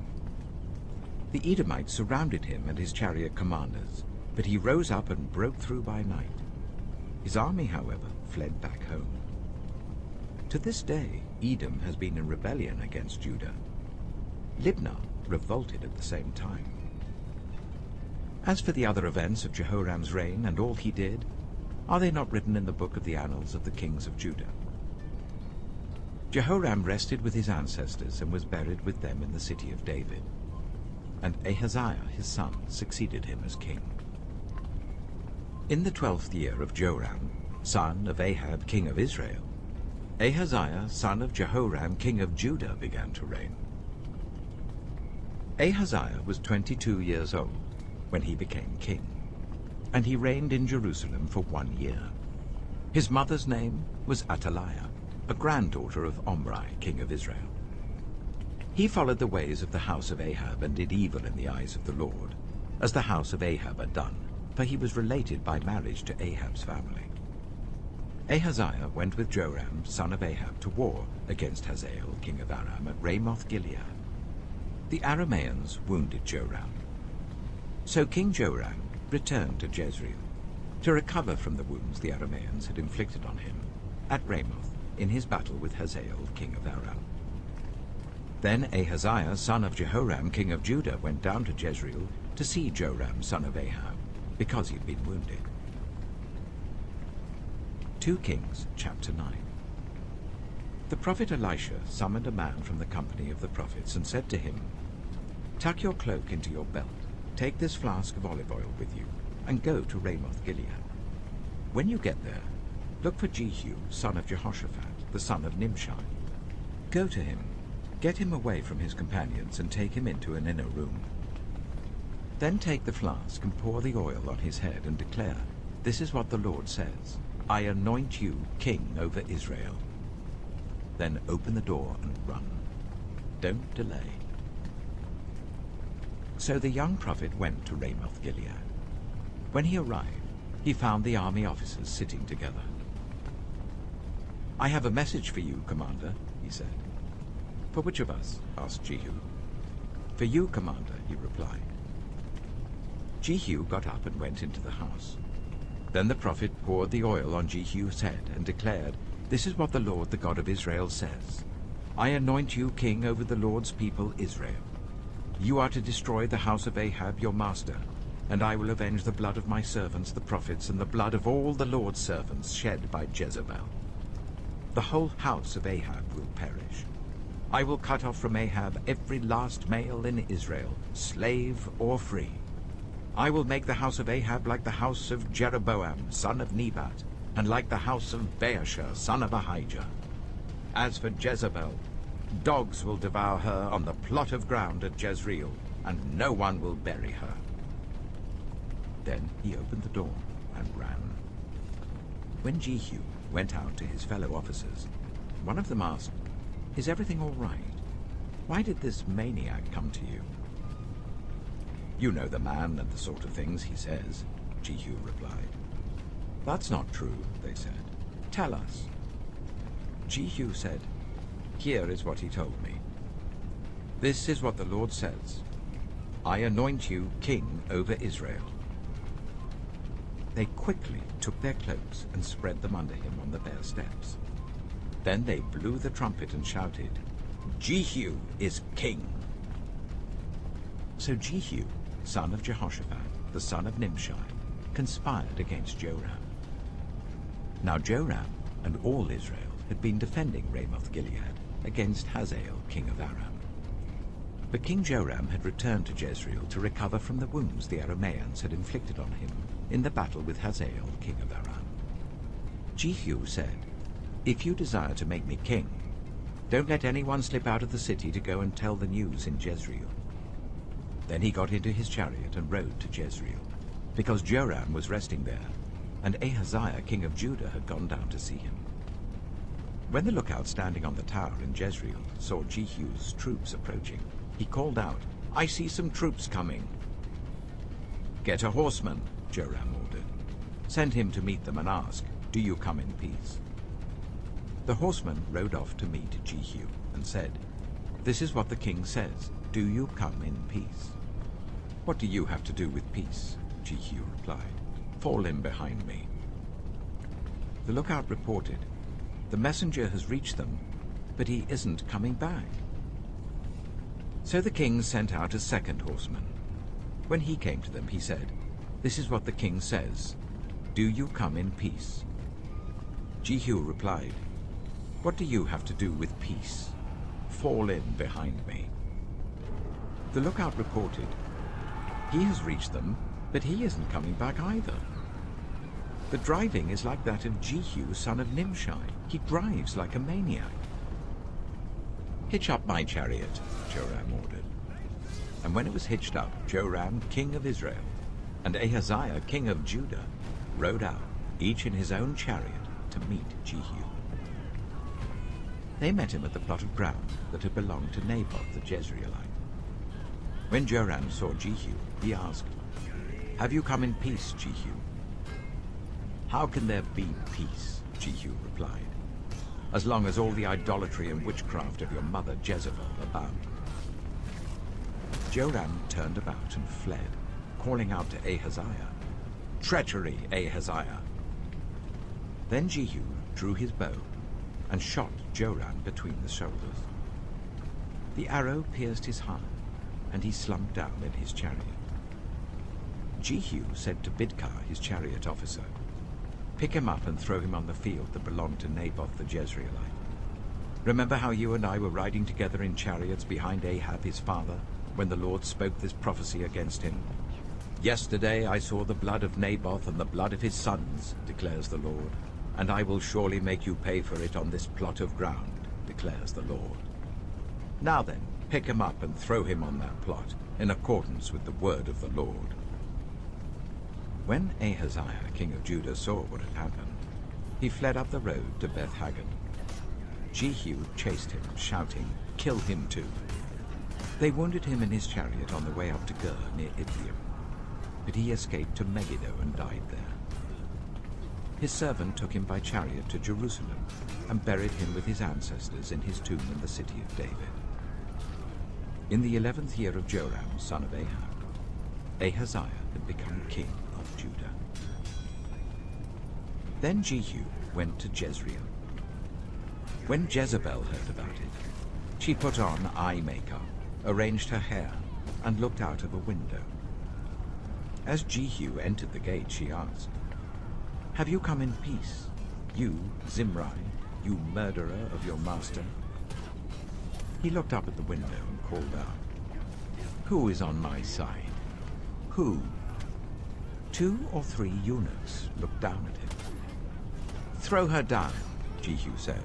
The Edomites surrounded him and his chariot commanders, but he rose up and broke through by night. His army, however, fled back home. To this day, Edom has been in rebellion against Judah. Libnah revolted at the same time. As for the other events of Jehoram's reign and all he did, are they not written in the book of the annals of the kings of Judah? Jehoram rested with his ancestors and was buried with them in the city of David. And Ahaziah his son succeeded him as king. In the 12th year of Joram, son of Ahab king of Israel, Ahaziah son of Jehoram king of Judah began to reign. Ahaziah was 22 years old when he became king, and he reigned in Jerusalem for 1 year. His mother's name was Athaliah, a granddaughter of Omri, king of Israel. He followed the ways of the house of Ahab and did evil in the eyes of the Lord, as the house of Ahab had done, for he was related by marriage to Ahab's family. Ahaziah went with Joram, son of Ahab, to war against Hazael, king of Aram, at Ramoth-Gilead. The Arameans wounded Joram. So King Joram returned to Jezreel to recover from the wounds the Arameans had inflicted on him at Ramoth in his battle with Hazael, king of Aram. Then Ahaziah, son of Jehoram, king of Judah, went down to Jezreel to see Joram, son of Ahab, because he had been wounded. 2 Kings, chapter 9. The prophet Elisha summoned a man from the company of the prophets and said to him, "Tuck your cloak into your belt, take this flask of olive oil with you, and go to Ramoth-Gilead. When you get there, look for Jehu, son of Jehoshaphat, the son of Nimshi. Go to him, get him away from his companions, and take him into an inner room. Then take the flask and pour the oil on his head and declare, 'This is what the Lord says. I anoint you king over Israel.' Then open the door and run. Don't delay." So the young prophet went to Ramoth-Gilead. When he arrived, he found the army officers sitting together. "I have a message for you, Commander," he said. "For which of us?" asked Jehu. "For you, Commander," he replied. Jehu got up and went into the house. Then the prophet poured the oil on Jehu's head and declared, "This is what the Lord, the God of Israel, says. I anoint you king over the Lord's people, Israel. You are to destroy the house of Ahab, your master, and I will avenge the blood of my servants, the prophets, and the blood of all the Lord's servants shed by Jezebel. The whole house of Ahab will perish. I will cut off from Ahab every last male in Israel, slave or free. I will make the house of Ahab like the house of Jeroboam, son of Nebat, and like the house of Baasha, son of Ahijah. As for Jezebel, dogs will devour her on the plot of ground at Jezreel, and no one will bury her." Then he opened the door and ran. When Jehu went out to his fellow officers, one of them asked, "Is everything all right? Why did this maniac come to you?" You know the man and the sort of things he says, Jehu replied. That's not true, they said. Tell us. Jehu said, Here is what he told me. This is what the Lord says. I anoint you king over Israel. They quickly took their cloaks and spread them under him on the bare steps. Then they blew the trumpet and shouted, Jehu is king. So Jehu, son of Jehoshaphat, the son of Nimshi, conspired against Joram. Now Joram and all Israel had been defending Ramoth-Gilead against Hazael, king of Aram. But King Joram had returned to Jezreel to recover from the wounds the Arameans had inflicted on him in the battle with Hazael, king of Aram. Jehu said, If you desire to make me king, don't let anyone slip out of the city to go and tell the news in Jezreel. Then he got into his chariot and rode to Jezreel, because Joram was resting there, and Ahaziah, king of Judah, had gone down to see him. When the lookout standing on the tower in Jezreel saw Jehu's troops approaching, he called out, I see some troops coming. Get a horseman, Joram ordered. Send him to meet them and ask, Do you come in peace? The horseman rode off to meet Jehu and said, This is what the king says, Do you come in peace? What do you have to do with peace? Jehu replied. Fall in behind me. The lookout reported, The messenger has reached them, but he isn't coming back. So the king sent out a second horseman. When he came to them, he said, This is what the king says, Do you come in peace? Jehu replied, What do you have to do with peace? Fall in behind me. The lookout reported, He has reached them, but he isn't coming back either. The driving is like that of Jehu, son of Nimshi. He drives like a maniac. Hitch up my chariot, Joram ordered. And when it was hitched up, Joram, king of Israel, and Ahaziah, king of Judah, rode out, each in his own chariot, to meet Jehu. They met him at the plot of ground that had belonged to Naboth the Jezreelite. When Joram saw Jehu, he asked, Have you come in peace, Jehu? How can there be peace, Jehu replied, as long as all the idolatry and witchcraft of your mother Jezebel abound? Joram turned about and fled, calling out to Ahaziah, Treachery, Ahaziah! Then Jehu drew his bow and shot Joram between the shoulders. The arrow pierced his heart, and he slumped down in his chariot. Jehu said to Bidkar, his chariot officer, Pick him up and throw him on the field that belonged to Naboth the Jezreelite. Remember how you and I were riding together in chariots behind Ahab his father, when the Lord spoke this prophecy against him? Yesterday I saw the blood of Naboth and the blood of his sons, declares the Lord, and I will surely make you pay for it on this plot of ground, declares the Lord. Now then, pick him up and throw him on that plot, in accordance with the word of the Lord. When Ahaziah, king of Judah, saw what had happened, he fled up the road to Beth-Hagan. Jehu chased him, shouting, Kill him too. They wounded him in his chariot on the way up to Gur, near Ibleam, but he escaped to Megiddo and died there. His servant took him by chariot to Jerusalem and buried him with his ancestors in his tomb in the city of David. In the 11th year of Joram, son of Ahab, Ahaziah had become king of Judah. Then Jehu went to Jezreel. When Jezebel heard about it, she put on eye makeup, arranged her hair, and looked out of a window. As Jehu entered the gate, she asked, Have you come in peace, you, Zimri, you murderer of your master? He looked up at the window and called out, Who is on my side? Who? 2 or 3 eunuchs looked down at him. Throw her down, Jehu said.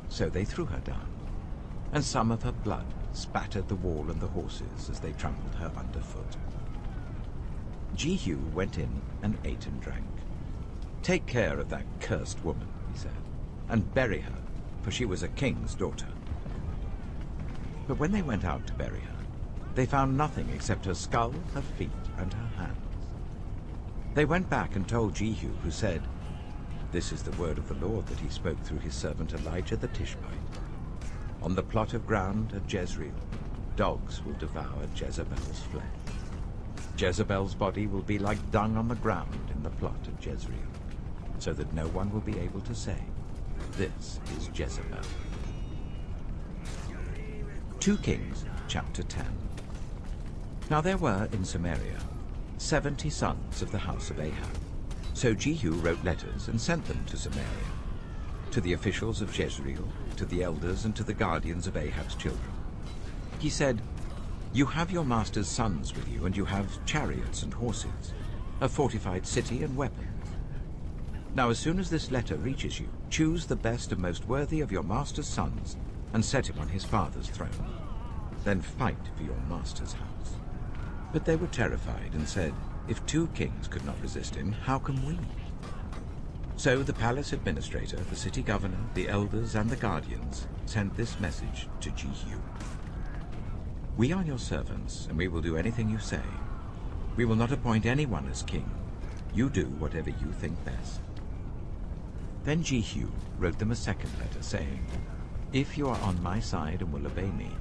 So they threw her down, and some of her blood spattered the wall and the horses as they trampled her underfoot. Jehu went in and ate and drank. Take care of that cursed woman, he said, and bury her, for she was a king's daughter. But when they went out to bury her, They found nothing except her skull, her feet, and her hands. They went back and told Jehu, who said, "This is the word of the Lord that he spoke through his servant Elijah the Tishbite. On the plot of ground at Jezreel, dogs will devour Jezebel's flesh. Jezebel's body will be like dung on the ground in the plot at Jezreel, so that no one will be able to say, 'This is Jezebel.'" 2 Kings chapter 10. Now there were in Samaria 70 sons of the house of Ahab. So Jehu wrote letters and sent them to Samaria, to the officials of Jezreel, to the elders, and to the guardians of Ahab's children. He said, "You have your master's sons with you, and you have chariots and horses, a fortified city and weapons. Now as soon as this letter reaches you, choose the best and most worthy of your master's sons, and set him on his father's throne. Then fight for your master's house." But they were terrified and said, "If 2 kings could not resist him, how can we?" So the palace administrator, the city governor, the elders, and the guardians sent this message to Jehu. "We are your servants, and we will do anything you say. We will not appoint anyone as king. You do whatever you think best." Then Jehu wrote them a second letter, saying, "If you are on my side and will obey me,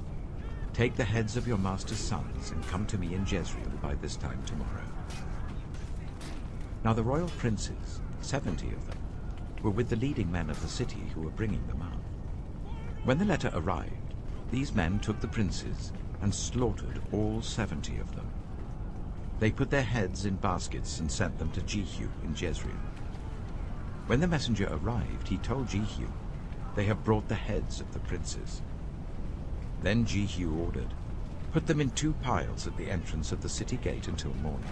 take the heads of your master's sons and come to me in Jezreel by this time tomorrow." Now the royal princes, 70 of them, were with the leading men of the city who were bringing them up. When the letter arrived, these men took the princes and slaughtered all 70 of them. They put their heads in baskets and sent them to Jehu in Jezreel. When the messenger arrived, he told Jehu, "They have brought the heads of the princes." Then Jehu ordered, "Put them in 2 piles at the entrance of the city gate until morning."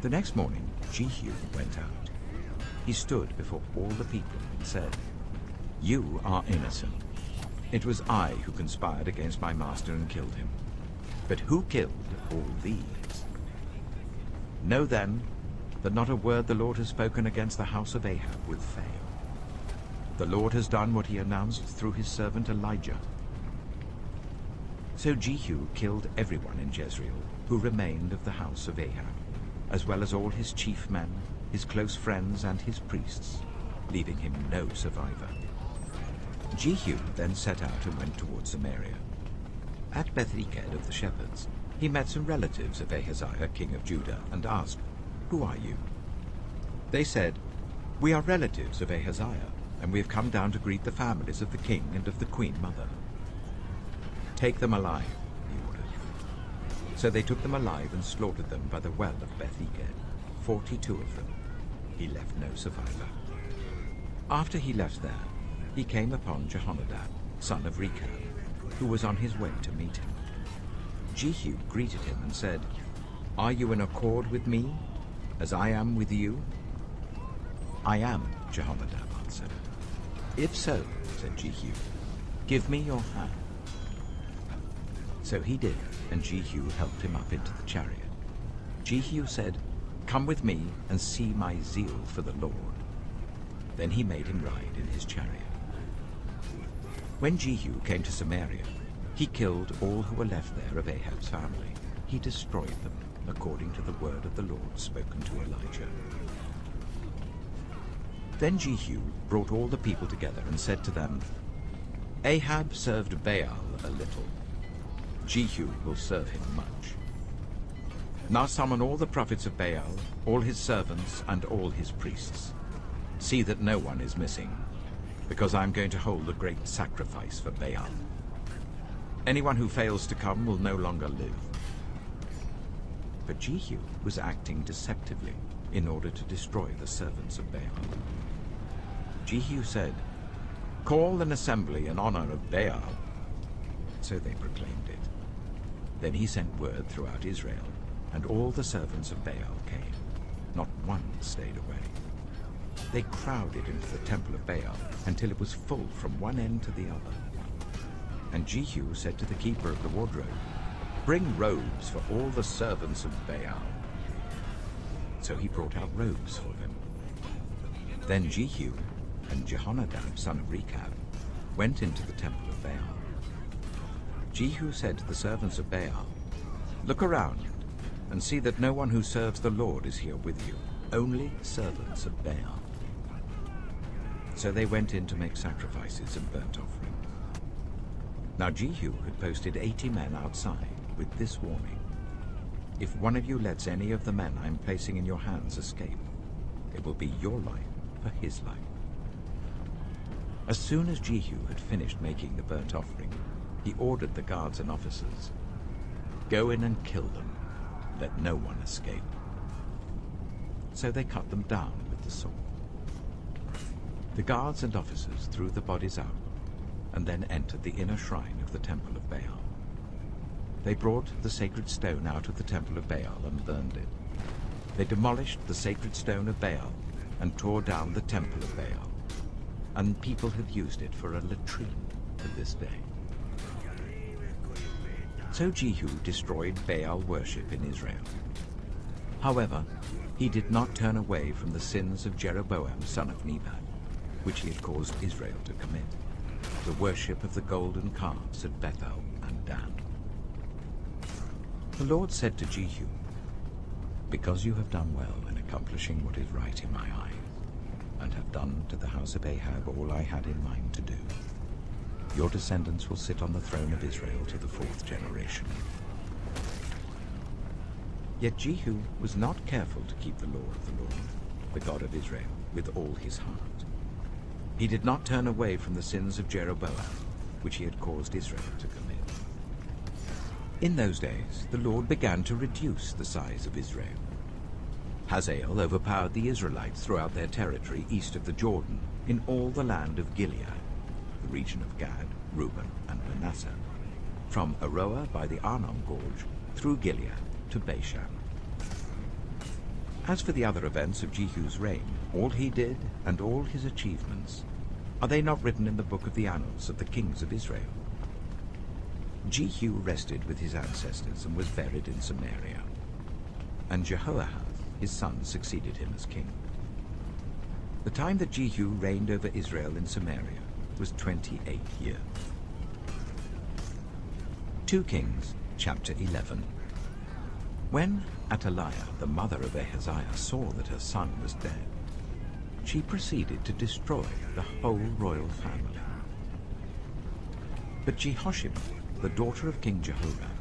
The next morning, Jehu went out. He stood before all the people and said, "You are innocent. It was I who conspired against my master and killed him. But who killed all these? Know then that not a word the Lord has spoken against the house of Ahab will fail. The Lord has done what he announced through his servant Elijah." So Jehu killed everyone in Jezreel who remained of the house of Ahab, as well as all his chief men, his close friends, and his priests, leaving him no survivor. Jehu then set out and went towards Samaria. At Beth-eked of the shepherds, he met some relatives of Ahaziah, king of Judah, and asked, "Who are you?" They said, "We are relatives of Ahaziah, and we have come down to greet the families of the king and of the queen mother." "Take them alive," he ordered. So they took them alive and slaughtered them by the well of Beth-eked, 42 of them. He left no survivor. After he left there, he came upon Jehonadab, son of Rechab, who was on his way to meet him. Jehu greeted him and said, "Are you in accord with me, as I am with you?" "I am," Jehonadab answered. "If so," said Jehu, "give me your hand." So he did, and Jehu helped him up into the chariot. Jehu said, "Come with me and see my zeal for the Lord." Then he made him ride in his chariot. When Jehu came to Samaria, he killed all who were left there of Ahab's family. He destroyed them, according to the word of the Lord spoken to Elijah. Then Jehu brought all the people together and said to them, "Ahab served Baal a little. Jehu will serve him much. Now summon all the prophets of Baal, all his servants, and all his priests. See that no one is missing, because I am going to hold a great sacrifice for Baal. Anyone who fails to come will no longer live." But Jehu was acting deceptively in order to destroy the servants of Baal. Jehu said, "Call an assembly in honor of Baal." So they proclaimed it. Then he sent word throughout Israel, and all the servants of Baal came. Not one stayed away. They crowded into the temple of Baal until it was full from one end to the other. And Jehu said to the keeper of the wardrobe, "Bring robes for all the servants of Baal." So he brought out robes for them. Then Jehu and Jehonadab, son of Rechab, went into the temple of Baal. Jehu said to the servants of Baal, "Look around and see that no one who serves the Lord is here with you, only servants of Baal." So they went in to make sacrifices and burnt offerings. Now Jehu had posted 80 men outside with this warning: "If one of you lets any of the men I'm placing in your hands escape, it will be your life for his life." As soon as Jehu had finished making the burnt offering, he ordered the guards and officers, "Go in and kill them. Let no one escape." So they cut them down with the sword. The guards and officers threw the bodies out and then entered the inner shrine of the temple of Baal. They brought the sacred stone out of the temple of Baal and burned it. They demolished the sacred stone of Baal and tore down the temple of Baal, and people have used it for a latrine to this day. So Jehu destroyed Baal worship in Israel. However, he did not turn away from the sins of Jeroboam son of Nebat, which he had caused Israel to commit, the worship of the golden calves at Bethel and Dan. The Lord said to Jehu, "Because you have done well in accomplishing what is right in my eyes, and have done to the house of Ahab all I had in mind to do, your descendants will sit on the throne of Israel to the 4th generation." Yet Jehu was not careful to keep the law of the Lord, the God of Israel, with all his heart. He did not turn away from the sins of Jeroboam, which he had caused Israel to commit. In those days, the Lord began to reduce the size of Israel. Hazael overpowered the Israelites throughout their territory east of the Jordan, in all the land of Gilead, the region of Gad, Reuben, and Manasseh, from Aroer by the Arnon Gorge through Gilead to Bashan. As for the other events of Jehu's reign, all he did and all his achievements, are they not written in the book of the annals of the kings of Israel? Jehu rested with his ancestors and was buried in Samaria, and Jehoahaz, his son, succeeded him as king. The time that Jehu reigned over Israel in Samaria was 28 years. 2 Kings, chapter 11. When Athaliah, the mother of Ahaziah, saw that her son was dead, she proceeded to destroy the whole royal family. But Jehoshaphat, the daughter of King Jehoram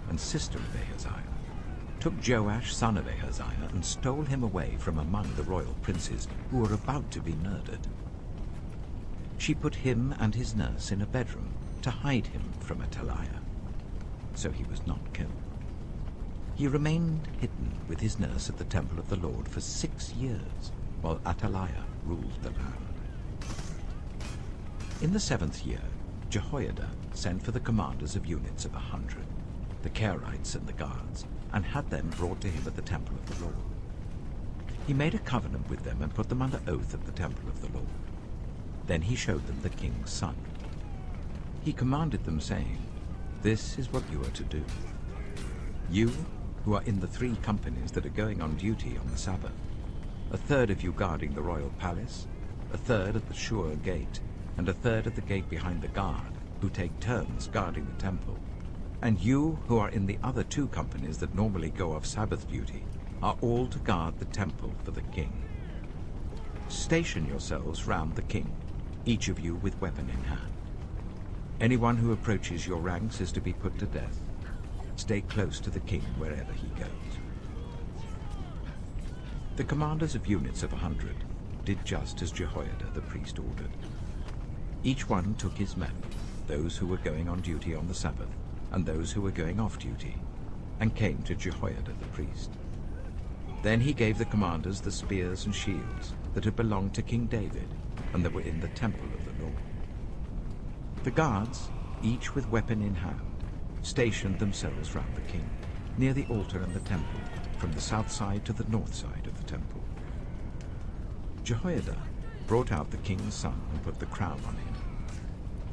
and sister of Ahaziah, took Joash, son of Ahaziah, and stole him away from among the royal princes who were about to be murdered. She put him and his nurse in a bedroom to hide him from Athaliah, so he was not killed. He remained hidden with his nurse at the temple of the Lord for 6 years, while Athaliah ruled the land. In the 7th year, Jehoiada sent for the commanders of units of 100, the Kerites and the guards, and had them brought to him at the temple of the Lord. He made a covenant with them and put them under oath at the temple of the Lord. Then he showed them the king's son. He commanded them, saying, "This is what you are to do. You, who are in the 3 companies that are going on duty on the Sabbath, a third of you guarding the royal palace, a third at the Shur gate, and a third at the gate behind the guard, who take turns guarding the temple, and you who are in the other 2 companies that normally go off Sabbath duty, are all to guard the temple for the king. Station yourselves round the king, each of you with weapon in hand. Anyone who approaches your ranks is to be put to death. Stay close to the king wherever he goes." The commanders of units of 100 did just as Jehoiada the priest ordered. Each one took his men, those who were going on duty on the Sabbath, and those who were going off duty, and came to Jehoiada the priest. Then he gave the commanders the spears and shields that had belonged to King David, and that were in the temple of the Lord. The guards, each with weapon in hand, stationed themselves round the king, near the altar and the temple, from the south side to the north side of the temple. Jehoiada brought out the king's son and put the crown on him.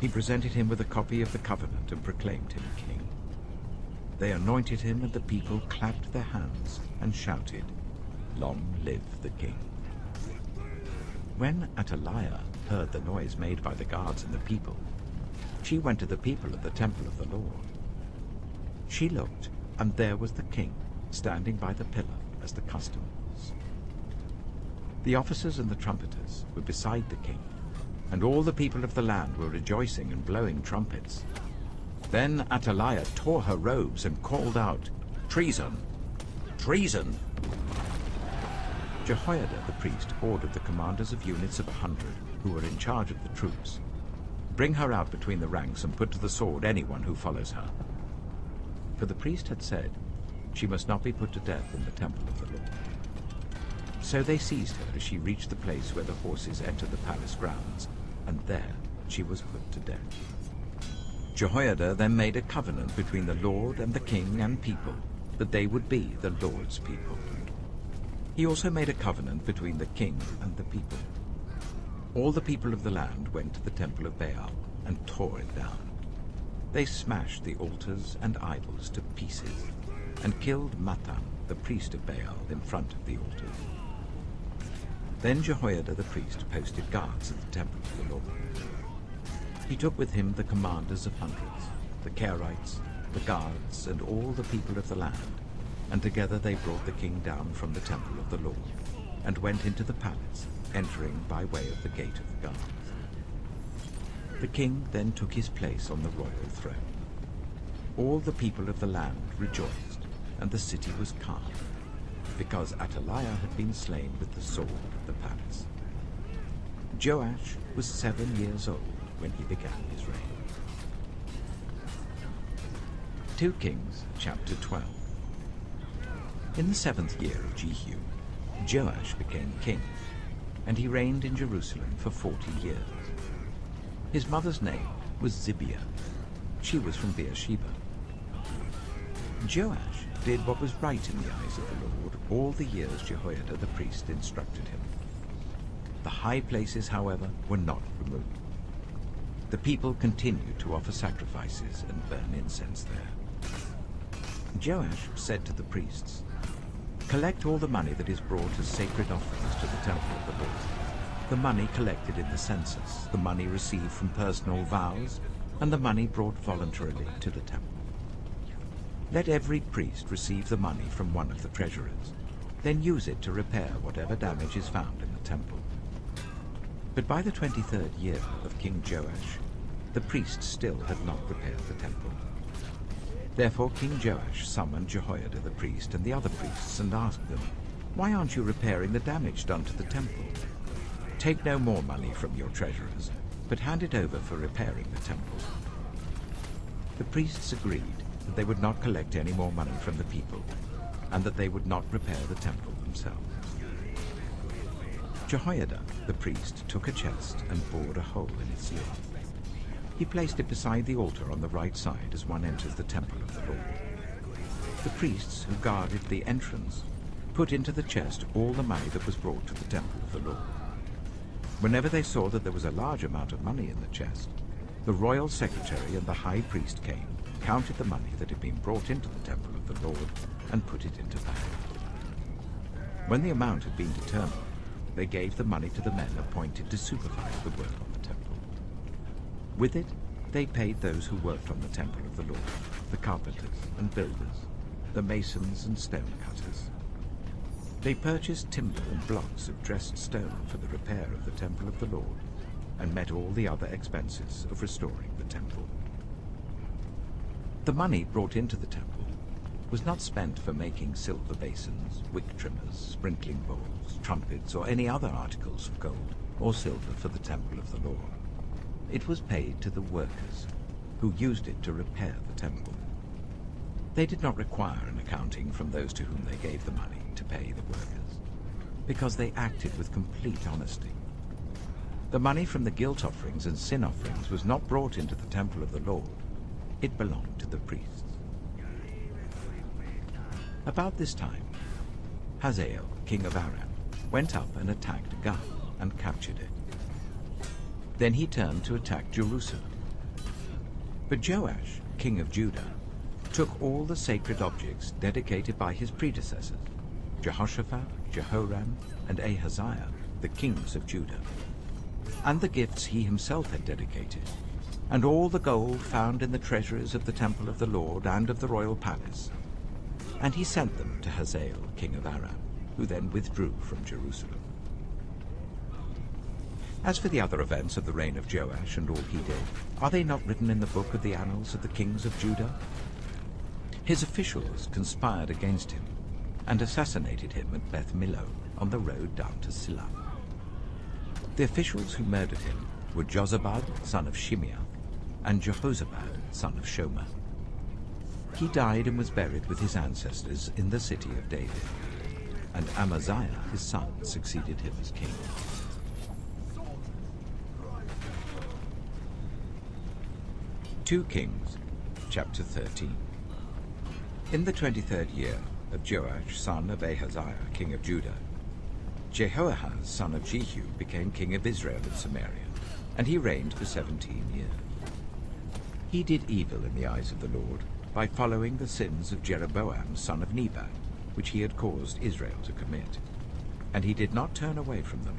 He presented him with a copy of the covenant and proclaimed him king. They anointed him, and the people clapped their hands and shouted, "Long live the king." When Athaliah heard the noise made by the guards and the people, she went to the people at the temple of the Lord She looked, and there was the king, standing by the pillar, as the custom was. The officers and the trumpeters were beside the king, and all the people of the land were rejoicing and blowing trumpets. Then Athaliah tore her robes and called out, "Treason! Treason!" Jehoiada the priest ordered the commanders of units of 100 who were in charge of the troops, "Bring her out between the ranks and put to the sword anyone who follows her." For the priest had said, she must not be put to death in the temple of the Lord. So they seized her as she reached the place where the horses entered the palace grounds, and there she was put to death. Jehoiada then made a covenant between the Lord and the king and people, that they would be the Lord's people. He also made a covenant between the king and the people. All the people of the land went to the temple of Baal and tore it down. They smashed the altars and idols to pieces and killed Mattan, the priest of Baal, in front of the altars. Then Jehoiada the priest posted guards at the temple of the Lord. He took with him the commanders of hundreds, the Kerites, the guards, and all the people of the land, and together they brought the king down from the temple of the Lord, and went into the palace, entering by way of the gate of the guards. The king then took his place on the royal throne. All the people of the land rejoiced, and the city was calm, because Athaliah had been slain with the sword of the palace. Joash was 7 years old when he began his reign. 2 Kings chapter 12. In the 7th year of Jehu, Joash became king, and he reigned in Jerusalem for 40 years. His mother's name was Zibiah. She was from Beersheba. Joash did what was right in the eyes of the Lord all the years Jehoiada the priest instructed him. The high places, however, were not removed. The people continued to offer sacrifices and burn incense there. Joash said to the priests, "Collect all the money that is brought as sacred offerings to the temple of the Lord, the money collected in the census, the money received from personal vows, and the money brought voluntarily to the temple. Let every priest receive the money from one of the treasurers, then use it to repair whatever damage is found in the temple." But by the 23rd year of King Joash, the priests still had not repaired the temple. Therefore King Joash summoned Jehoiada the priest and the other priests and asked them, "Why aren't you repairing the damage done to the temple? Take no more money from your treasurers, but hand it over for repairing the temple." The priests agreed that they would not collect any more money from the people, and that they would not repair the temple themselves. Jehoiada the priest took a chest and bored a hole in its lid. He placed it beside the altar on the right side as one enters the temple of the Lord. The priests who guarded the entrance put into the chest all the money that was brought to the temple of the Lord. Whenever they saw that there was a large amount of money in the chest, the royal secretary and the high priest came, counted the money that had been brought into the temple of the Lord, and put it into bags. When the amount had been determined, they gave the money to the men appointed to supervise the work on the temple. With it, they paid those who worked on the temple of the Lord, the carpenters and builders, the masons and stone cutters. They purchased timber and blocks of dressed stone for the repair of the temple of the Lord, and met all the other expenses of restoring the temple. The money brought into the temple was not spent for making silver basins, wick trimmers, sprinkling bowls, trumpets, or any other articles of gold or silver for the temple of the Lord. It was paid to the workers, who used it to repair the temple. They did not require an accounting from those to whom they gave the money to pay the workers, because they acted with complete honesty. The money from the guilt offerings and sin offerings was not brought into the temple of the Lord. It belonged to the priests. About this time, Hazael, king of Aram, went up and attacked Gath and captured it. Then he turned to attack Jerusalem. But Joash, king of Judah, took all the sacred objects dedicated by his predecessors, Jehoshaphat, Jehoram, and Ahaziah, the kings of Judah, and the gifts he himself had dedicated, and all the gold found in the treasuries of the temple of the Lord and of the royal palace. And he sent them to Hazael, king of Aram, who then withdrew from Jerusalem. As for the other events of the reign of Joash and all he did, are they not written in the book of the annals of the kings of Judah? His officials conspired against him and assassinated him at Beth Millo on the road down to Silla. The officials who murdered him were Jozabad, son of Shimeath, and Jehozabad, son of Shomer. He died and was buried with his ancestors in the city of David, and Amaziah, his son, succeeded him as king. 2 Kings, chapter 13. In the 23rd year of Joash, son of Ahaziah, king of Judah, Jehoahaz, son of Jehu, became king of Israel in Samaria, and he reigned for 17 years. He did evil in the eyes of the Lord by following the sins of Jeroboam, son of Nebat, which he had caused Israel to commit, and he did not turn away from them.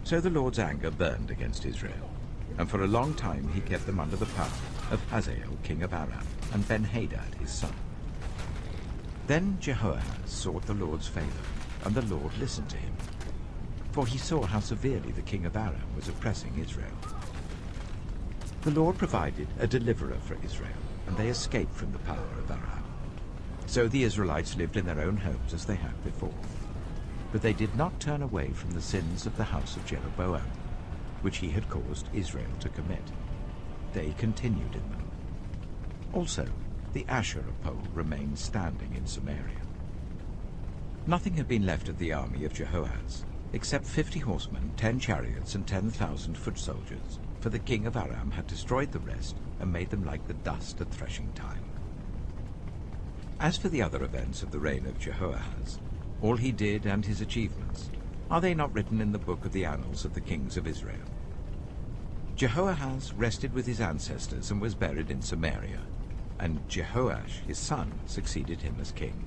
So the Lord's anger burned against Israel, and for a long time he kept them under the power of Hazael, king of Aram, and Ben-Hadad, his son. Then Jehoahaz sought the Lord's favor, and the Lord listened to him, for he saw how severely the king of Aram was oppressing Israel. The Lord provided a deliverer for Israel, and they escaped from the power of Aram. So the Israelites lived in their own homes as they had before. But they did not turn away from the sins of the house of Jeroboam, which he had caused Israel to commit. They continued in them. Also, the Asherah pole remained standing in Samaria. Nothing had been left of the army of Jehoahaz, except 50 horsemen, 10 chariots, and 10,000 foot soldiers, for the king of Aram had destroyed the rest and made them like the dust at threshing time. As for the other events of the reign of Jehoahaz, all he did and his achievements, are they not written in the book of the annals of the kings of Israel? Jehoahaz rested with his ancestors and was buried in Samaria, and Jehoash his son succeeded him as king.